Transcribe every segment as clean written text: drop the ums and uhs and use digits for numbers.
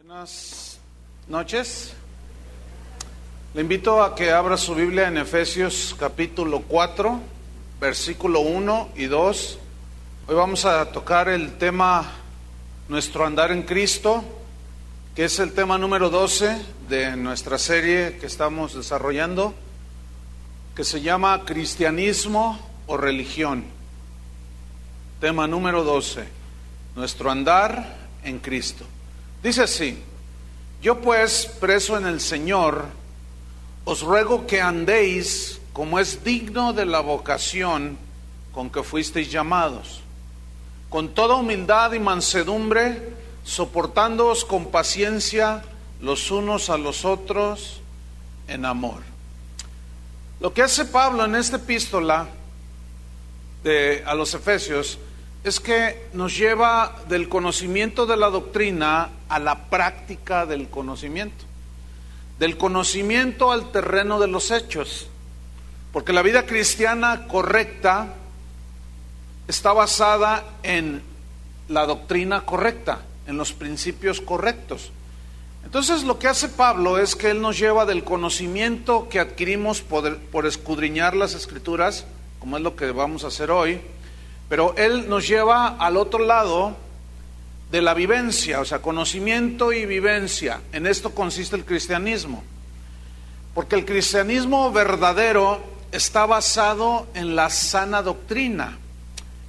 Buenas noches. Le invito a que abra su Biblia en Efesios capítulo 4, versículo 1 y 2. Hoy vamos a tocar el tema Nuestro andar en Cristo, que es el tema número 12 de nuestra serie que estamos desarrollando, que se llama Cristianismo o Religión. Tema número 12, Nuestro andar en Cristo. Dice así: yo pues, preso en el Señor, os ruego que andéis como es digno de la vocación con que fuisteis llamados, con toda humildad y mansedumbre, soportándoos con paciencia los unos a los otros en amor. Lo que hace Pablo en esta epístola a los Efesios es que nos lleva del conocimiento de la doctrina a la práctica del conocimiento al terreno de los hechos, porque la vida cristiana correcta está basada en la doctrina correcta, en los principios correctos. Entonces lo que hace Pablo es que él nos lleva del conocimiento que adquirimos por escudriñar las Escrituras, como es lo que vamos a hacer hoy, pero él nos lleva al otro lado de la vivencia, o sea, conocimiento y vivencia. En esto consiste el cristianismo, porque el cristianismo verdadero está basado en la sana doctrina.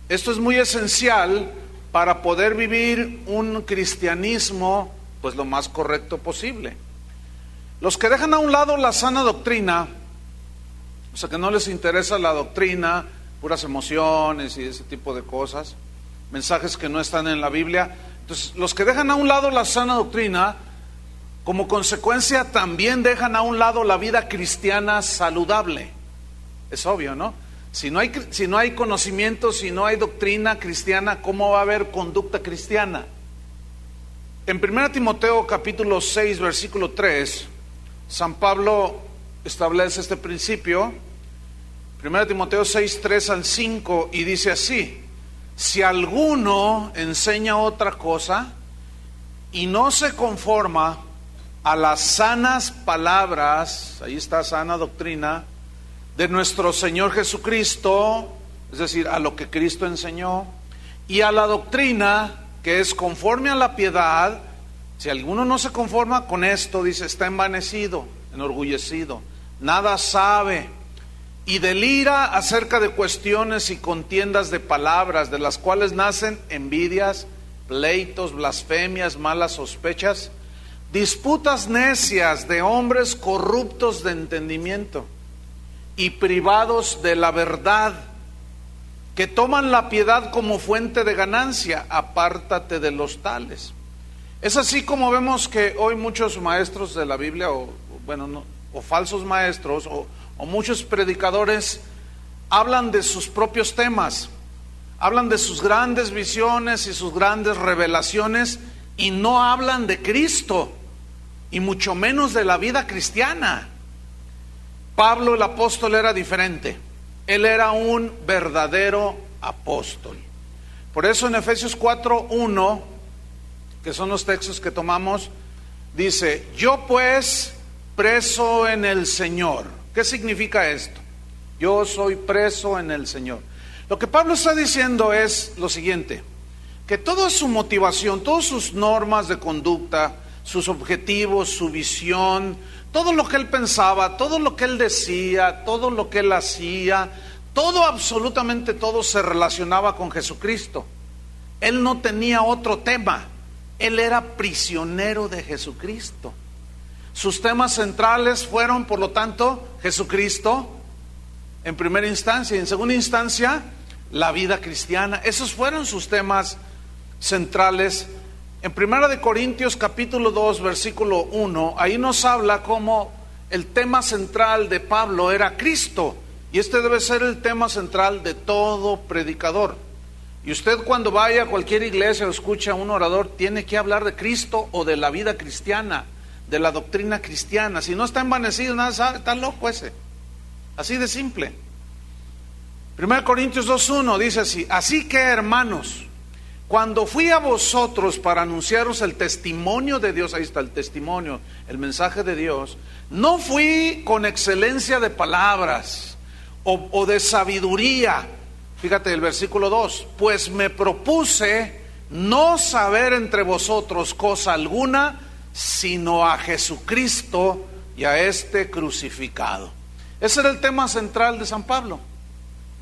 Esto es muy esencial para poder vivir un cristianismo pues lo más correcto posible. Los que dejan a un lado la sana doctrina, o sea, que no les interesa la doctrina, puras emociones y ese tipo de cosas, mensajes que no están en la Biblia. Entonces, los que dejan a un lado la sana doctrina, como consecuencia también dejan a un lado la vida cristiana saludable. Es obvio, ¿no? Si no hay conocimiento, si no hay doctrina cristiana, ¿cómo va a haber conducta cristiana? En 1 Timoteo capítulo 6, versículo 3, San Pablo establece este principio. 1 Timoteo 6, 3 al 5, y dice así: si alguno enseña otra cosa y no se conforma a las sanas palabras, ahí está sana doctrina, de nuestro Señor Jesucristo, es decir, a lo que Cristo enseñó, y a la doctrina que es conforme a la piedad, si alguno no se conforma con esto, dice, está envanecido, enorgullecido, nada sabe, y delira acerca de cuestiones y contiendas de palabras, de las cuales nacen envidias, pleitos, blasfemias, malas sospechas, disputas necias de hombres corruptos de entendimiento y privados de la verdad, que toman la piedad como fuente de ganancia. Apártate de los tales. Es así como vemos que hoy muchos maestros de la Biblia, o falsos maestros, o muchos predicadores hablan de sus propios temas, hablan de sus grandes visiones y sus grandes revelaciones, y no hablan de Cristo, y mucho menos de la vida cristiana. Pablo el apóstol era diferente. Él era un verdadero apóstol. Por eso en Efesios 4:1, que son los textos que tomamos, dice: yo pues, preso en el Señor. ¿Qué significa esto? Yo soy preso en el Señor. Lo que Pablo está diciendo es lo siguiente: que toda su motivación, todas sus normas de conducta, sus objetivos, su visión, todo lo que él pensaba, todo lo que él decía, todo lo que él hacía, todo, absolutamente todo, se relacionaba con Jesucristo. Él no tenía otro tema. Él era prisionero de Jesucristo. Sus temas centrales fueron, por lo tanto, Jesucristo en primera instancia, y en segunda instancia, la vida cristiana. Esos fueron sus temas centrales. En 1 Corintios capítulo 2, versículo 1, ahí nos habla cómo el tema central de Pablo era Cristo, y este debe ser el tema central de todo predicador. Y usted, cuando vaya a cualquier iglesia o escuche a un orador, tiene que hablar de Cristo o de la vida cristiana, de la doctrina cristiana. Si no está envanecido, nada sabe, está loco ese. Así de simple. 1 Corintios 2:1 dice así: así que, hermanos, Cuando fui a vosotros para anunciaros el testimonio de Dios, ahí está el testimonio, el mensaje de Dios, no fui con excelencia de palabras o de sabiduría. Fíjate el versículo 2, pues me propuse no saber entre vosotros cosa alguna, sino a Jesucristo y a este crucificado. Ese era el tema central de San Pablo,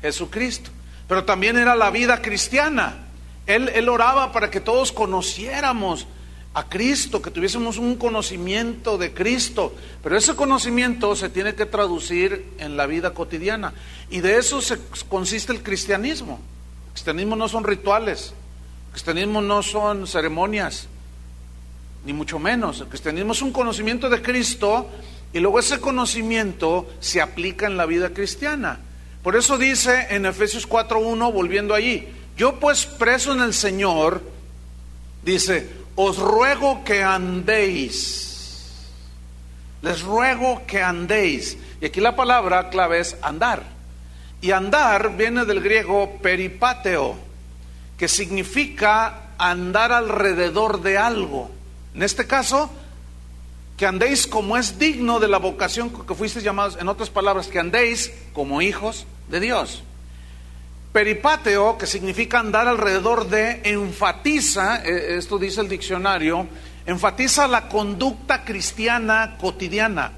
Jesucristo. Pero también era la vida cristiana. Él oraba para que todos conociéramos a Cristo, que tuviésemos un conocimiento de Cristo. Pero ese conocimiento se tiene que traducir en la vida cotidiana. Y de eso consiste el cristianismo. El cristianismo no son rituales. El cristianismo no son ceremonias, ni mucho menos. El cristianismo es un conocimiento de Cristo y luego ese conocimiento se aplica en la vida cristiana. Por eso dice en Efesios 4:1, volviendo allí, yo pues preso en el Señor, dice, os ruego que andéis. Les ruego que andéis. Y aquí la palabra clave es andar. Y andar viene del griego peripateo, que significa andar alrededor de algo. En este caso, que andéis como es digno de la vocación que fuisteis llamados, en otras palabras, que andéis como hijos de Dios. Peripateo, que significa andar alrededor de, enfatiza, esto dice el diccionario, enfatiza la conducta cristiana cotidiana.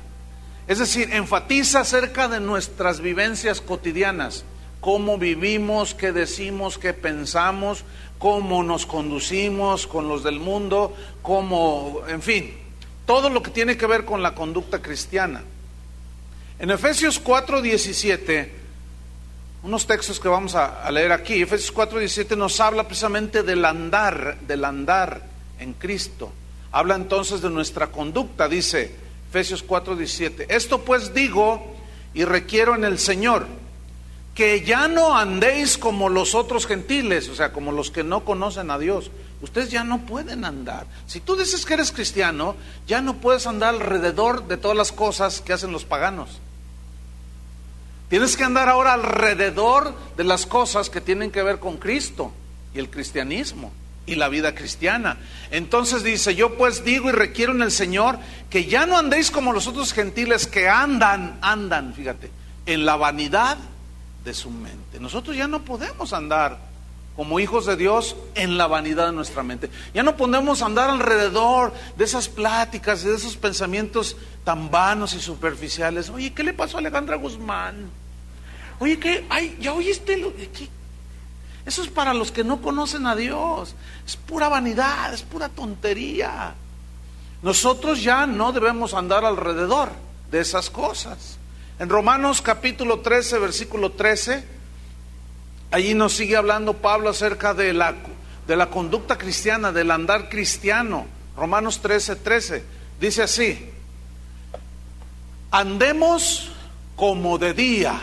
Es decir, enfatiza acerca de nuestras vivencias cotidianas, cómo vivimos, qué decimos, qué pensamos, cómo nos conducimos con los del mundo, cómo, en fin, todo lo que tiene que ver con la conducta cristiana. En Efesios 4:17, unos textos que vamos a leer aquí, Efesios 4:17 nos habla precisamente del andar en Cristo. Habla entonces de nuestra conducta, dice Efesios 4:17. Esto pues digo y requiero en el Señor, que ya no andéis como los otros gentiles, o sea, como los que no conocen a Dios. Ustedes ya no pueden andar. Si tú dices que eres cristiano, ya no puedes andar alrededor de todas las cosas que hacen los paganos. Tienes que andar ahora alrededor de las cosas que tienen que ver con Cristo y el cristianismo y la vida cristiana. Entonces dice, yo pues digo y requiero en el Señor que ya no andéis como los otros gentiles que andan, fíjate, en la vanidad de su mente. Nosotros ya no podemos andar como hijos de Dios en la vanidad de nuestra mente. Ya no podemos andar alrededor de esas pláticas, de esos pensamientos tan vanos y superficiales. Oye, ¿qué le pasó a Alejandra Guzmán? Oye, ¿qué? Ay, ¿ya oíste? Eso es para los que no conocen a Dios. Es pura vanidad, es pura tontería. Nosotros ya no debemos andar alrededor de esas cosas. En Romanos capítulo 13, versículo 13, allí nos sigue hablando Pablo acerca de la conducta cristiana, del andar cristiano. Romanos 13:13, dice así, andemos como de día,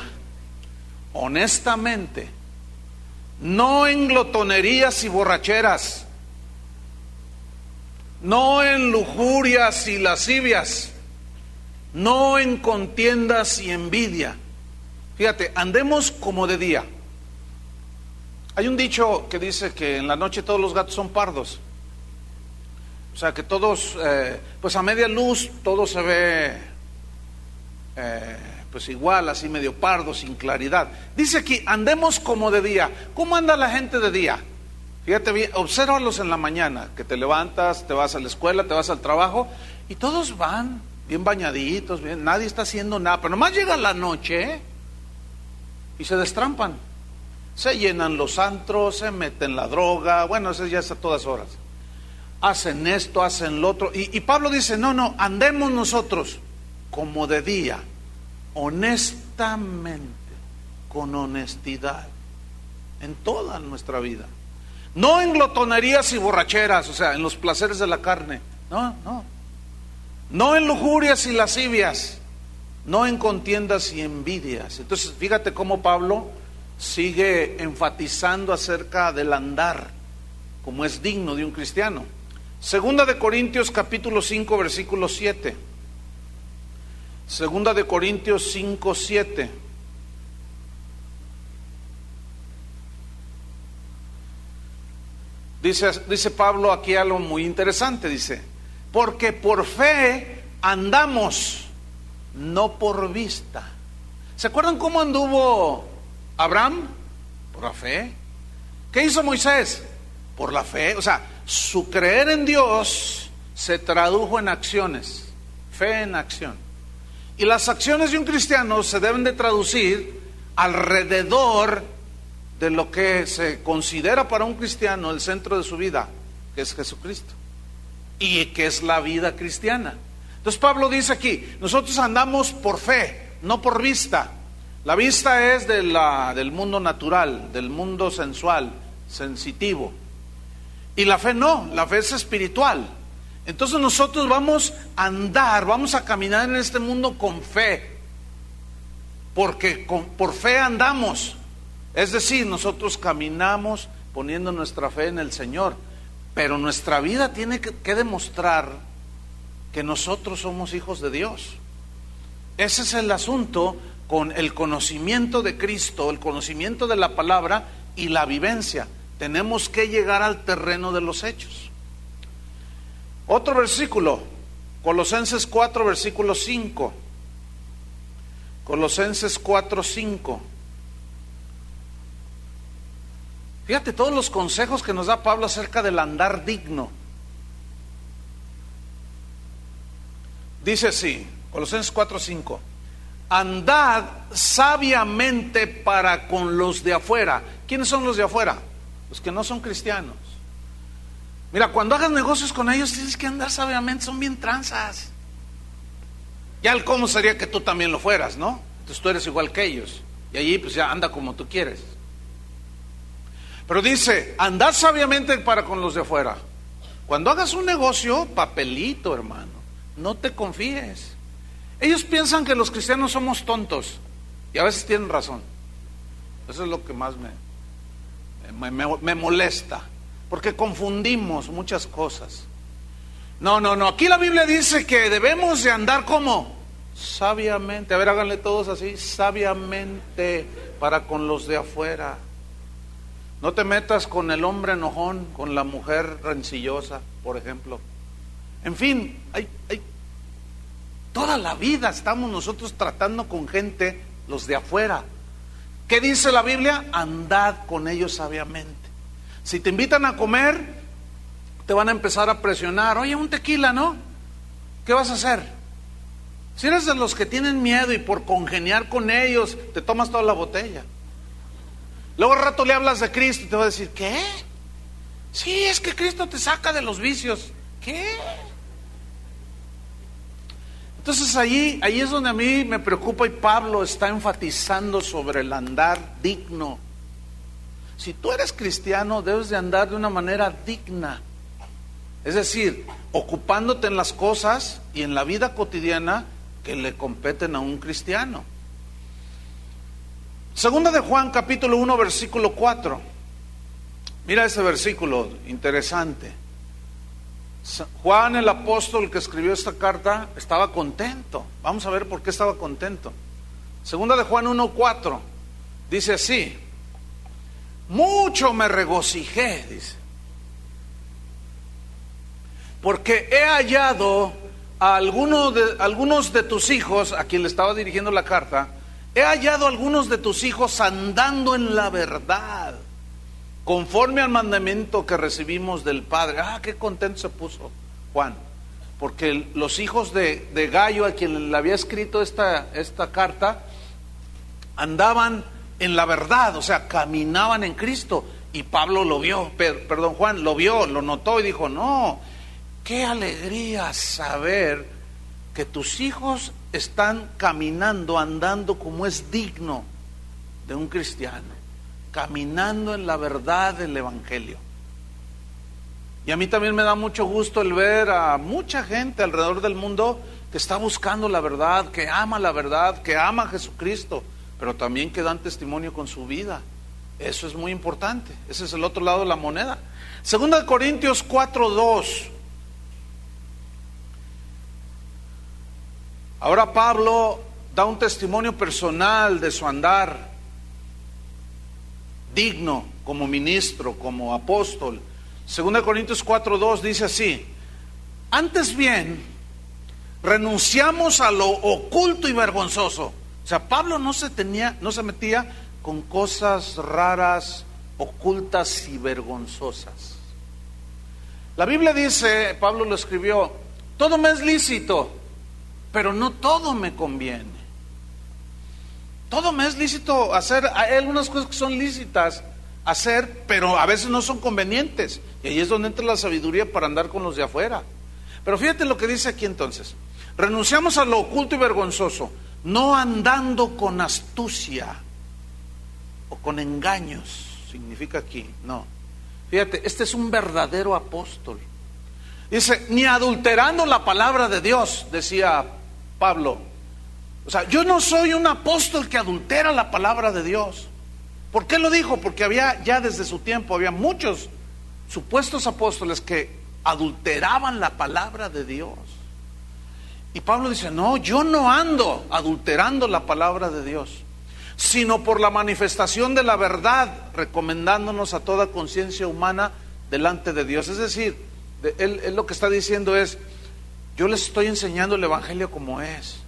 honestamente, no en glotonerías y borracheras, no en lujurias y lascivias, no en contiendas y envidia. Fíjate, andemos como de día. Hay un dicho que dice que en la noche todos los gatos son pardos. O sea que todos, pues a media luz todo se ve pues igual, así medio pardo, sin claridad. Dice aquí, andemos como de día. ¿Cómo anda la gente de día? Fíjate bien, obsérvalos en la mañana, que te levantas, te vas a la escuela, te vas al trabajo, y todos van bien bañaditos, bien, nadie está haciendo nada, pero nomás llega la noche y se destrampan. Se llenan los antros, se meten la droga, bueno, eso ya es a todas horas. Hacen esto, hacen lo otro. Y Pablo dice, no, andemos nosotros como de día, honestamente, con honestidad, en toda nuestra vida. No en glotonerías y borracheras, o sea, en los placeres de la carne. No en lujurias y lascivias, no en contiendas y envidias. Entonces, fíjate cómo Pablo sigue enfatizando acerca del andar, como es digno de un cristiano. Segunda de Corintios capítulo 5, versículo 7. Segunda de Corintios 5, 7. Dice Pablo aquí algo muy interesante, dice, porque por fe andamos, no por vista. ¿Se acuerdan cómo anduvo Abraham? Por la fe. ¿Qué hizo Moisés? Por la fe. O sea, su creer en Dios se tradujo en acciones, fe en acción. Y las acciones de un cristiano se deben de traducir alrededor de lo que se considera para un cristiano el centro de su vida, que es Jesucristo, y que es la vida cristiana. Entonces Pablo dice aquí, nosotros andamos por fe, no por vista. La vista es del mundo natural, del mundo sensual, sensitivo. Y la fe no, la fe es espiritual. Entonces nosotros vamos a andar, vamos a caminar en este mundo con fe, porque por fe andamos. Es decir, nosotros caminamos poniendo nuestra fe en el Señor, pero nuestra vida tiene que demostrar que nosotros somos hijos de Dios. Ese es el asunto con el conocimiento de Cristo, el conocimiento de la palabra y la vivencia. Tenemos que llegar al terreno de los hechos. Otro versículo, Colosenses 4, versículo 5. Colosenses 4, 5. Fíjate todos los consejos que nos da Pablo acerca del andar digno. Dice así, Colosenses 4, 5. Andad sabiamente para con los de afuera. ¿Quiénes son los de afuera? Los que no son cristianos. Mira, cuando hagas negocios con ellos tienes que andar sabiamente, son bien tranzas. Ya el cómo sería que tú también lo fueras, ¿no? Entonces tú eres igual que ellos. Y allí pues ya anda como tú quieres. Pero dice, andad sabiamente para con los de afuera. Cuando hagas un negocio, papelito, hermano, no te confíes. Ellos piensan que los cristianos somos tontos y a veces tienen razón. Eso es lo que más me molesta, porque confundimos muchas cosas. No, aquí la Biblia dice que debemos de andar como sabiamente. A ver, háganle todos así, sabiamente para con los de afuera. No te metas con el hombre enojón, con la mujer rencillosa, por ejemplo. En fin, toda la vida estamos nosotros tratando con gente, los de afuera. ¿Qué dice la Biblia? Andad con ellos sabiamente. Si te invitan a comer, te van a empezar a presionar. Oye, un tequila, ¿no? ¿Qué vas a hacer? Si eres de los que tienen miedo y por congeniar con ellos, te tomas toda la botella. Luego al rato le hablas de Cristo y te va a decir, ¿qué? Sí, es que Cristo te saca de los vicios. ¿Qué? Entonces ahí es donde a mí me preocupa y Pablo está enfatizando sobre el andar digno. Si tú eres cristiano, debes de andar de una manera digna. Es decir, ocupándote en las cosas y en la vida cotidiana que le competen a un cristiano. Segunda de Juan, capítulo 1, versículo 4. Mira ese versículo interesante. Juan el apóstol que escribió esta carta estaba contento. Vamos a ver por qué estaba contento. Segunda de Juan 1, 4. Dice así: mucho me regocijé, dice, porque he hallado a algunos de tus hijos, a quien le estaba dirigiendo la carta, he hallado a algunos de tus hijos andando en la verdad, conforme al mandamiento que recibimos del Padre. Qué contento se puso Juan, porque los hijos de Gallo, a quien le había escrito esta carta, andaban en la verdad, o sea, caminaban en Cristo. Y Pablo lo vio, Juan lo vio, lo notó y dijo, no, qué alegría saber que tus hijos están caminando, andando como es digno de un cristiano, caminando en la verdad del Evangelio. Y a mí también me da mucho gusto el ver a mucha gente alrededor del mundo que está buscando la verdad, que ama a Jesucristo, pero también que dan testimonio con su vida. Eso es muy importante. Ese es el otro lado de la moneda. Segunda de Corintios 4:2. Ahora Pablo da un testimonio personal de su andar digno como ministro, como apóstol. 2 Corintios 4:2 dice así: antes bien, renunciamos a lo oculto y vergonzoso. O sea, Pablo no se metía con cosas raras, ocultas y vergonzosas. La Biblia dice, Pablo lo escribió: todo me es lícito, pero no todo me conviene. Todo me es lícito hacer. Hay algunas cosas que son lícitas hacer, pero a veces no son convenientes. Y ahí es donde entra la sabiduría para andar con los de afuera. Pero fíjate lo que dice aquí entonces: renunciamos a lo oculto y vergonzoso, no andando con astucia o con engaños, significa aquí, no. Fíjate, este es un verdadero apóstol. Dice, ni adulterando la palabra de Dios, decía Pablo. O sea, yo no soy un apóstol que adultera la palabra de Dios. ¿Por qué lo dijo? Porque había ya desde su tiempo, había muchos supuestos apóstoles que adulteraban la palabra de Dios. Y Pablo dice, no, yo no ando adulterando la palabra de Dios, sino por la manifestación de la verdad, recomendándonos a toda conciencia humana delante de Dios. Es decir, él lo que está diciendo es, yo les estoy enseñando el evangelio como es.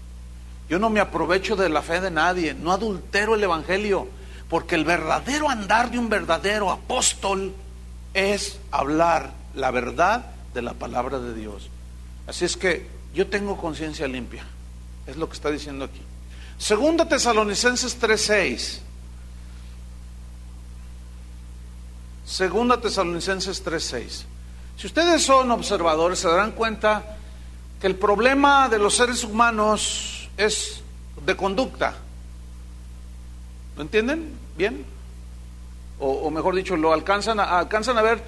Yo no me aprovecho de la fe de nadie, no adultero el evangelio, porque el verdadero andar de un verdadero apóstol es hablar la verdad de la palabra de Dios. Así es que yo tengo conciencia limpia, es lo que está diciendo aquí. Segunda Tesalonicenses 3:6. Segunda Tesalonicenses 3:6. Si ustedes son observadores, se darán cuenta que el problema de los seres humanos es de conducta. ¿Lo entienden bien? O mejor dicho, lo alcanzan a ver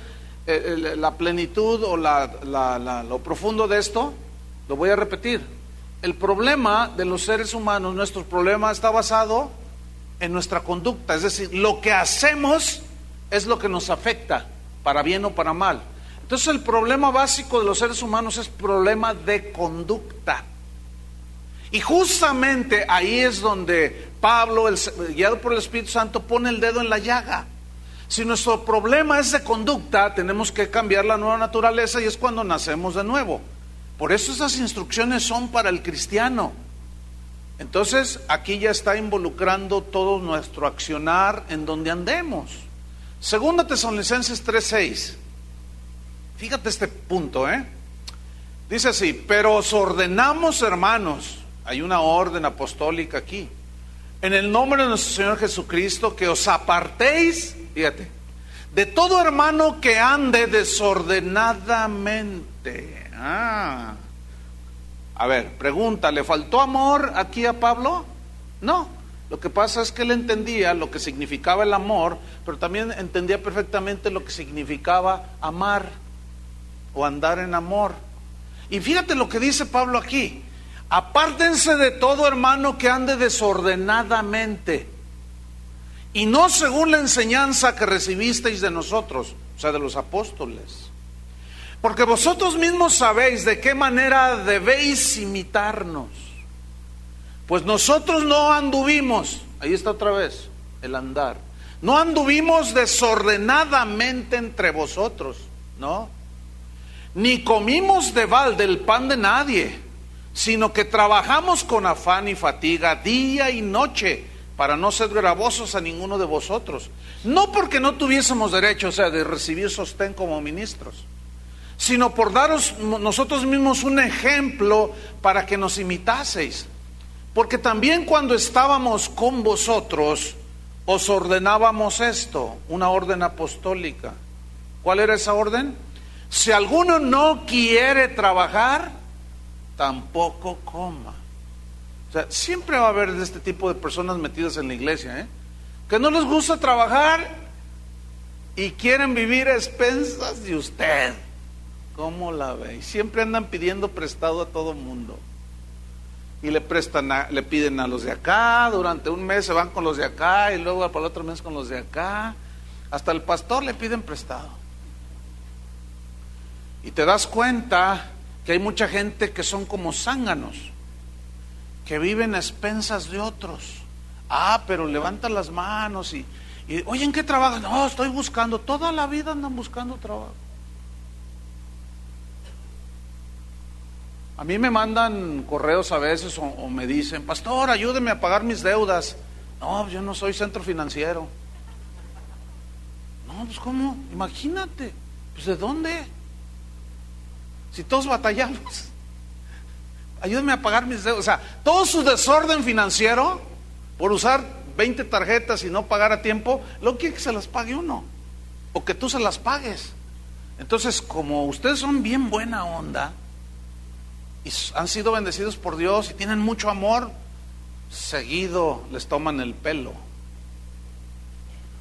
la plenitud o lo profundo de esto. Lo voy a repetir. El problema de los seres humanos, nuestro problema está basado en nuestra conducta. Es decir, lo que hacemos es lo que nos afecta, para bien o para mal. Entonces el problema básico de los seres humanos es problema de conducta. Y justamente ahí es donde Pablo, guiado por el Espíritu Santo, pone el dedo en la llaga. Si nuestro problema es de conducta, tenemos que cambiar la nueva naturaleza y es cuando nacemos de nuevo. Por eso esas instrucciones son para el cristiano. Entonces aquí ya está involucrando todo nuestro accionar en donde andemos. Segunda Tesalonicenses 3:6. Fíjate este punto, dice así: pero os ordenamos, hermanos, hay una orden apostólica aquí, en el nombre de nuestro Señor Jesucristo, que os apartéis, fíjate, de todo hermano que ande desordenadamente. A ver, pregunta, ¿le faltó amor aquí a Pablo? No, lo que pasa es que él entendía lo que significaba el amor, pero también entendía perfectamente lo que significaba amar o andar en amor. Y fíjate lo que dice Pablo aquí: apártense de todo hermano que ande desordenadamente, y no según la enseñanza que recibisteis de nosotros, o sea, de los apóstoles. Porque vosotros mismos sabéis de qué manera debéis imitarnos. Pues nosotros no anduvimos, ahí está otra vez el andar, no anduvimos desordenadamente entre vosotros, ¿no? Ni comimos de balde el pan de nadie, sino que trabajamos con afán y fatiga día y noche, para no ser gravosos a ninguno de vosotros. No porque no tuviésemos derecho, o sea, de recibir sostén como ministros, sino por daros nosotros mismos un ejemplo para que nos imitaseis. Porque también cuando estábamos con vosotros, os ordenábamos esto, una orden apostólica. ¿Cuál era esa orden? Si alguno no quiere trabajar, tampoco coma. O sea, siempre va a haber de este tipo de personas metidas en la iglesia, que no les gusta trabajar y quieren vivir a expensas de usted. ¿Cómo la ve? Y siempre andan pidiendo prestado a todo mundo. Y le piden a los de acá, durante un mes se van con los de acá, y luego para el otro mes con los de acá. Hasta el pastor le piden prestado. Y te das cuenta que hay mucha gente que son como zánganos, que viven a expensas de otros. Pero levantan las manos y oye, ¿en qué trabajas? No, estoy buscando. Toda la vida andan buscando trabajo. A mí me mandan correos a veces o me dicen, pastor, ayúdeme a pagar mis deudas. No, yo no soy centro financiero. No, pues ¿cómo? Imagínate, pues ¿de dónde? Si todos batallamos. Ayúdeme a pagar mis deudas. O sea, todo su desorden financiero, por usar 20 tarjetas y no pagar a tiempo, lo quiere que se las pague uno, o que tú se las pagues. Entonces, como ustedes son bien buena onda, y han sido bendecidos por Dios y tienen mucho amor, seguido les toman el pelo.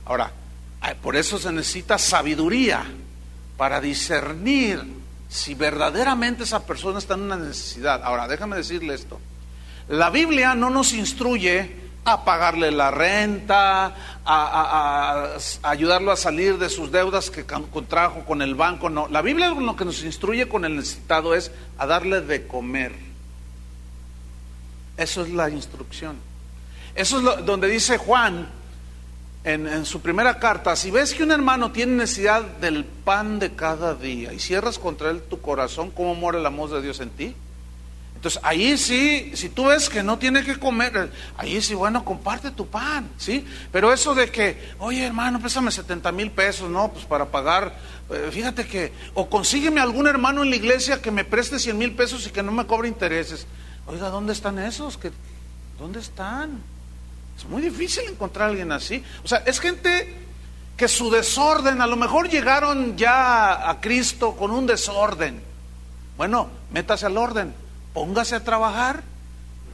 Ahora, por eso se necesita sabiduría para discernir si verdaderamente esa persona está en una necesidad. Ahora, déjame decirle esto. La Biblia no nos instruye a pagarle la renta, a ayudarlo a salir de sus deudas que contrajo con el banco. No, la Biblia lo que nos instruye con el necesitado es a darle de comer. Eso es la instrucción. Eso es donde dice Juan en su primera carta: si ves que un hermano tiene necesidad del pan de cada día y cierras contra él tu corazón, ¿cómo muere el amor de Dios en ti? Entonces ahí sí, si tú ves que no tiene que comer, ahí sí, bueno, comparte tu pan, ¿sí? Pero eso de que, oye hermano, préstame 70,000 pesos, no, pues para pagar, fíjate que, o consígueme algún hermano en la iglesia que me preste 100,000 pesos y que no me cobre intereses. Oiga, ¿dónde están esos? ¿Dónde están? Es muy difícil encontrar a alguien así. O sea, es gente que su desorden, a lo mejor llegaron ya a Cristo con un desorden. Bueno, métase al orden. Póngase a trabajar,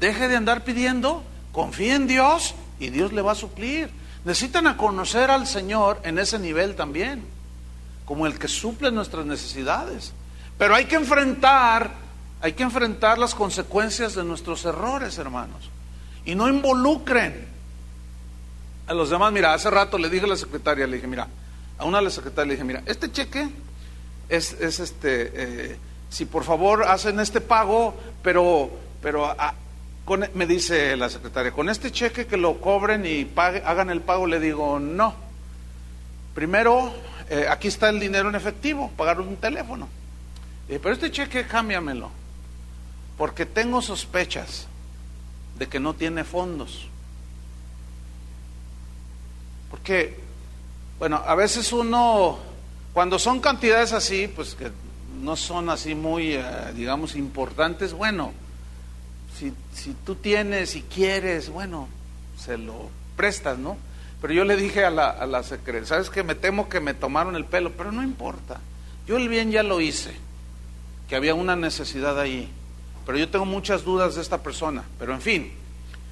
deje de andar pidiendo, confíe en Dios y Dios le va a suplir. Necesitan a conocer al Señor en ese nivel también, como el que suple nuestras necesidades. Pero hay que enfrentar las consecuencias de nuestros errores, hermanos. Y no involucren a los demás. Mira, hace rato le dije a la secretaria, le dije, mira, a una de las secretarias le dije, mira, este cheque es si por favor hacen este pago, pero me dice la secretaria, con este cheque que lo cobren y hagan el pago. Le digo, no. Primero, aquí está el dinero en efectivo, pagar un teléfono. Pero este cheque cámbiamelo, porque tengo sospechas de que no tiene fondos. Porque, bueno, a veces uno, cuando son cantidades así, pues que no son así muy, digamos, importantes, bueno, si tú tienes y quieres, bueno, se lo prestas, ¿no? Pero yo le dije a la secretaria, ¿sabes qué? Me temo que me tomaron el pelo, pero no importa, yo el bien ya lo hice, que había una necesidad ahí, pero yo tengo muchas dudas de esta persona, pero en fin.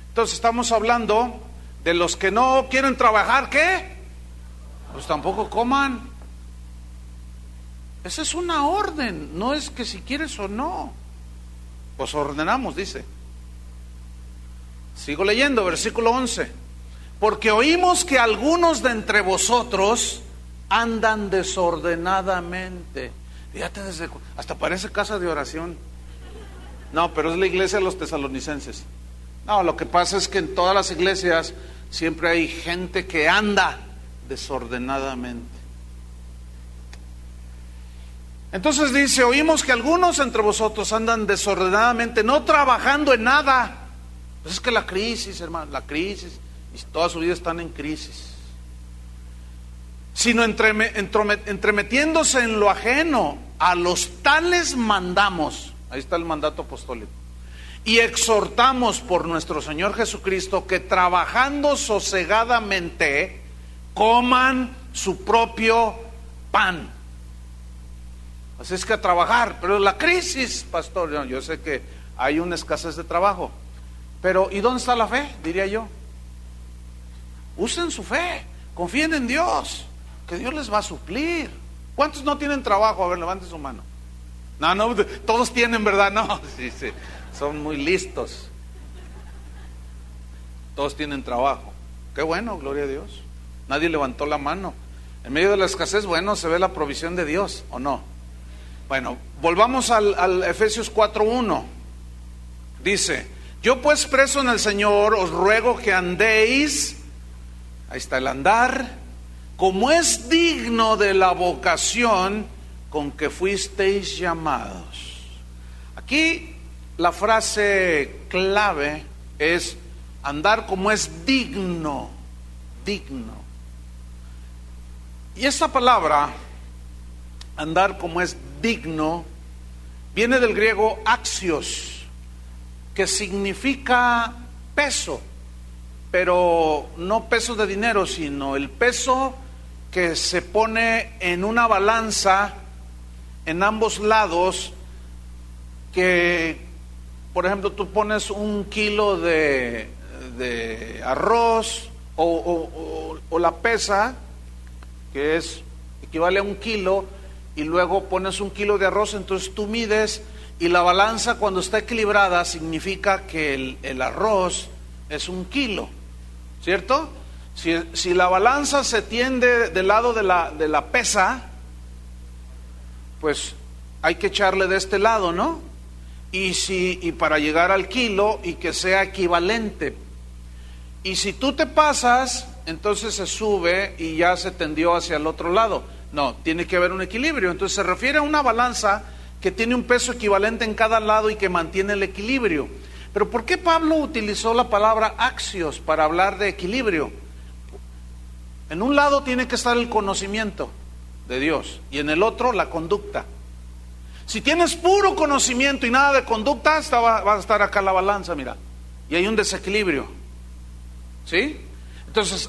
Entonces estamos hablando de los que no quieren trabajar, ¿qué? Pues tampoco coman. Esa es una orden, no es que si quieres o no. Pues ordenamos, dice. Sigo leyendo, versículo 11. Porque oímos que algunos de entre vosotros andan desordenadamente. Fíjate, hasta parece casa de oración. No, pero es la iglesia de los tesalonicenses. No, lo que pasa es que en todas las iglesias siempre hay gente que anda desordenadamente. Entonces dice, oímos que algunos entre vosotros andan desordenadamente, no trabajando en nada. Pues es que la crisis, hermano, la crisis, y toda su vida están en crisis. Sino entremetiéndose en lo ajeno, a los tales mandamos, ahí está el mandato apostólico, y exhortamos por nuestro Señor Jesucristo que trabajando sosegadamente coman su propio pan. Así es que a trabajar, pero la crisis, pastor, yo sé que hay una escasez de trabajo, pero ¿y dónde está la fe? Diría yo. Usen su fe, confíen en Dios, que Dios les va a suplir. ¿Cuántos no tienen trabajo? A ver, levanten su mano. No, todos tienen, ¿verdad? No, sí, son muy listos. Todos tienen trabajo. Qué bueno, gloria a Dios. Nadie levantó la mano. En medio de la escasez, bueno, se ve la provisión de Dios, ¿o no? Bueno, volvamos al Efesios 4:1. Dice, yo pues preso en el Señor os ruego que andéis, ahí está el andar, como es digno de la vocación con que fuisteis llamados. Aquí la frase clave es andar como es digno, digno. Y esta palabra, andar como es digno, viene del griego axios, que significa peso, pero no peso de dinero, sino el peso que se pone en una balanza en ambos lados, que por ejemplo tú pones 1 kilo de arroz o la pesa, que equivale a 1 kilo, y luego pones 1 kilo de arroz, entonces tú mides, y la balanza cuando está equilibrada significa que el arroz es 1 kilo, ¿cierto? Si la balanza se tiende del lado de la pesa, pues hay que echarle de este lado, ¿no? Y para llegar al kilo y que sea equivalente. Y si tú te pasas, entonces se sube y ya se tendió hacia el otro lado. No, tiene que haber un equilibrio. Entonces se refiere a una balanza que tiene un peso equivalente en cada lado y que mantiene el equilibrio. Pero ¿por qué Pablo utilizó la palabra axios para hablar de equilibrio? En un lado tiene que estar el conocimiento de Dios y en el otro la conducta. Si tienes puro conocimiento y nada de conducta, va a estar acá la balanza, mira, y hay un desequilibrio, ¿sí? Entonces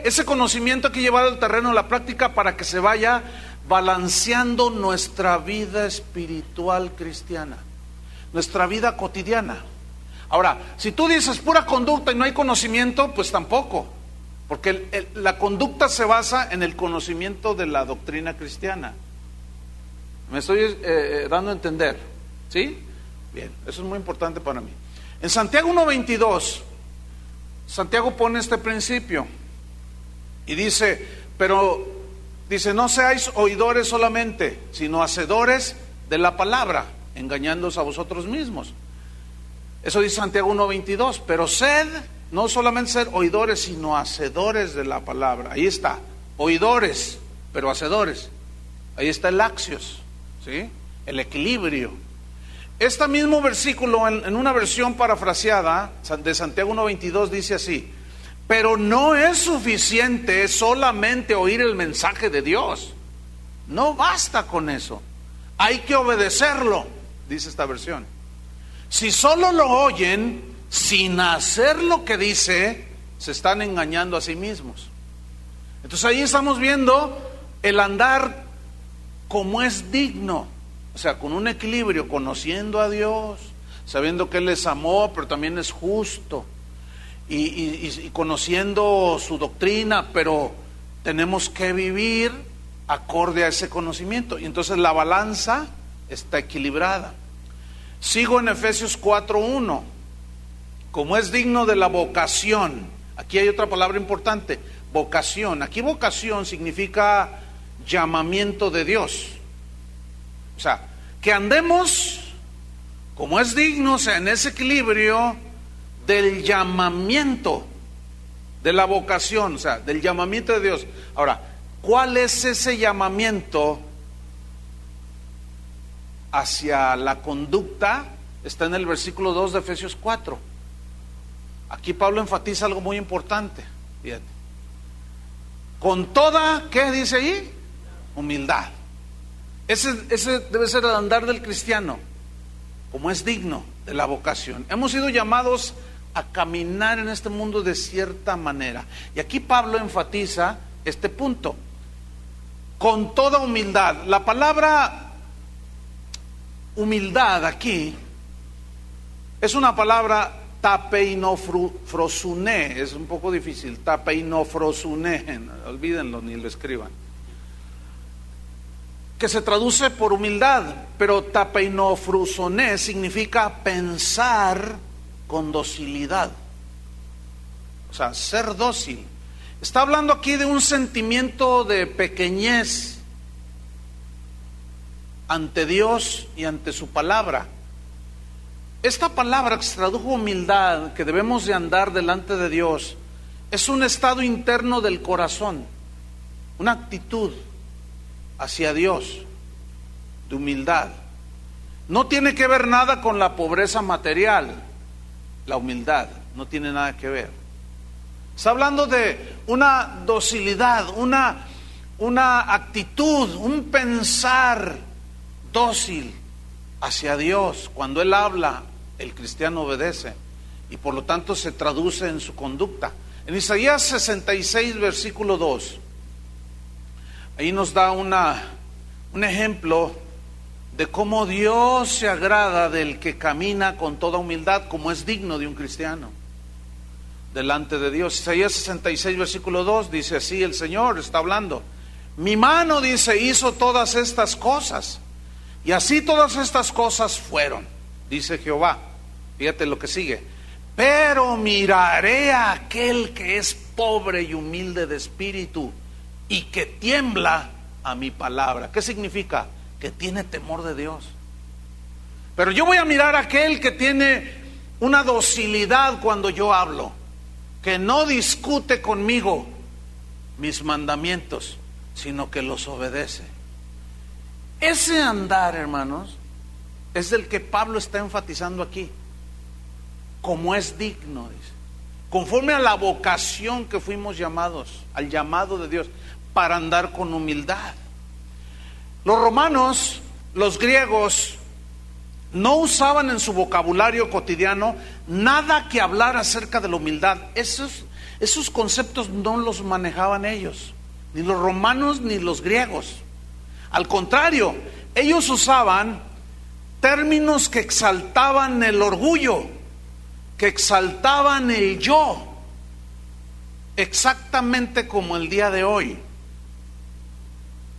ese conocimiento hay que llevar al terreno de la práctica para que se vaya balanceando nuestra vida espiritual cristiana, nuestra vida cotidiana. Ahora, si tú dices pura conducta y no hay conocimiento, pues tampoco, porque la conducta se basa en el conocimiento de la doctrina cristiana. ¿Me estoy dando a entender? ¿Sí? Bien, eso es muy importante para mí. En Santiago 1:22, Santiago pone este principio y dice, no seáis oidores solamente, sino hacedores de la palabra, engañándoos a vosotros mismos. Eso dice Santiago 1:22, pero no solamente ser oidores, sino hacedores de la palabra. Ahí está, oidores, pero hacedores. Ahí está el axios, ¿sí? El equilibrio. Este mismo versículo, en una versión parafraseada de Santiago 1:22, dice así: pero no es suficiente solamente oír el mensaje de Dios. No basta con eso. Hay que obedecerlo, dice esta versión. Si solo lo oyen sin hacer lo que dice, se están engañando a sí mismos. Entonces ahí estamos viendo el andar como es digno, o sea, con un equilibrio, conociendo a Dios, sabiendo que Él es amor, pero también es justo, y conociendo su doctrina, pero tenemos que vivir acorde a ese conocimiento, y entonces la balanza está equilibrada. Sigo en Efesios 4:1, como es digno de la vocación. Aquí hay otra palabra importante, vocación. Aquí vocación significa llamamiento de Dios. O sea, que andemos como es digno, o sea, en ese equilibrio del llamamiento, de la vocación, o sea, del llamamiento de Dios. Ahora, ¿cuál es ese llamamiento hacia la conducta? Está en el versículo 2 de Efesios 4. Aquí Pablo enfatiza algo muy importante. Fíjate. Con toda, ¿qué dice ahí? Humildad. Ese debe ser el andar del cristiano, como es digno de la vocación. Hemos sido llamados a caminar en este mundo de cierta manera. Y aquí Pablo enfatiza este punto. Con toda humildad. La palabra humildad aquí es una palabra tapeinofrosune, es un poco difícil, tapeinofrosune, olvídenlo, ni lo escriban, que se traduce por humildad, pero tapeinofrosune significa pensar con docilidad, o sea, ser dócil. Está hablando aquí de un sentimiento de pequeñez ante Dios y ante su palabra. Esta palabra que se tradujo humildad, que debemos de andar delante de Dios, es un estado interno del corazón, una actitud hacia Dios de humildad. No tiene que ver nada con la pobreza material, la humildad, no tiene nada que ver. Está hablando de una docilidad, una actitud, un pensar dócil hacia Dios. Cuando Él habla, el cristiano obedece y por lo tanto se traduce en su conducta. En Isaías 66, versículo 2, ahí nos da un ejemplo de cómo Dios se agrada del que camina con toda humildad, como es digno de un cristiano delante de Dios. Isaías 66, versículo 2 dice así, el Señor está hablando: mi mano, dice, hizo todas estas cosas, y así todas estas cosas fueron, dice Jehová. Fíjate lo que sigue: pero miraré a aquel que es pobre y humilde de espíritu y que tiembla a mi palabra. ¿Qué significa? Que tiene temor de Dios. Pero yo voy a mirar a aquel que tiene una docilidad cuando yo hablo, que no discute conmigo mis mandamientos, sino que los obedece. Ese andar, hermanos, es del que Pablo está enfatizando aquí, como es digno, dice, conforme a la vocación que fuimos llamados, al llamado de Dios, para andar con humildad. Los romanos, los griegos, no usaban en su vocabulario cotidiano nada que hablar acerca de la humildad. Esos conceptos no los manejaban ellos, ni los romanos ni los griegos. Al contrario, ellos usaban términos que exaltaban el orgullo, que exaltaban el yo, exactamente como el día de hoy,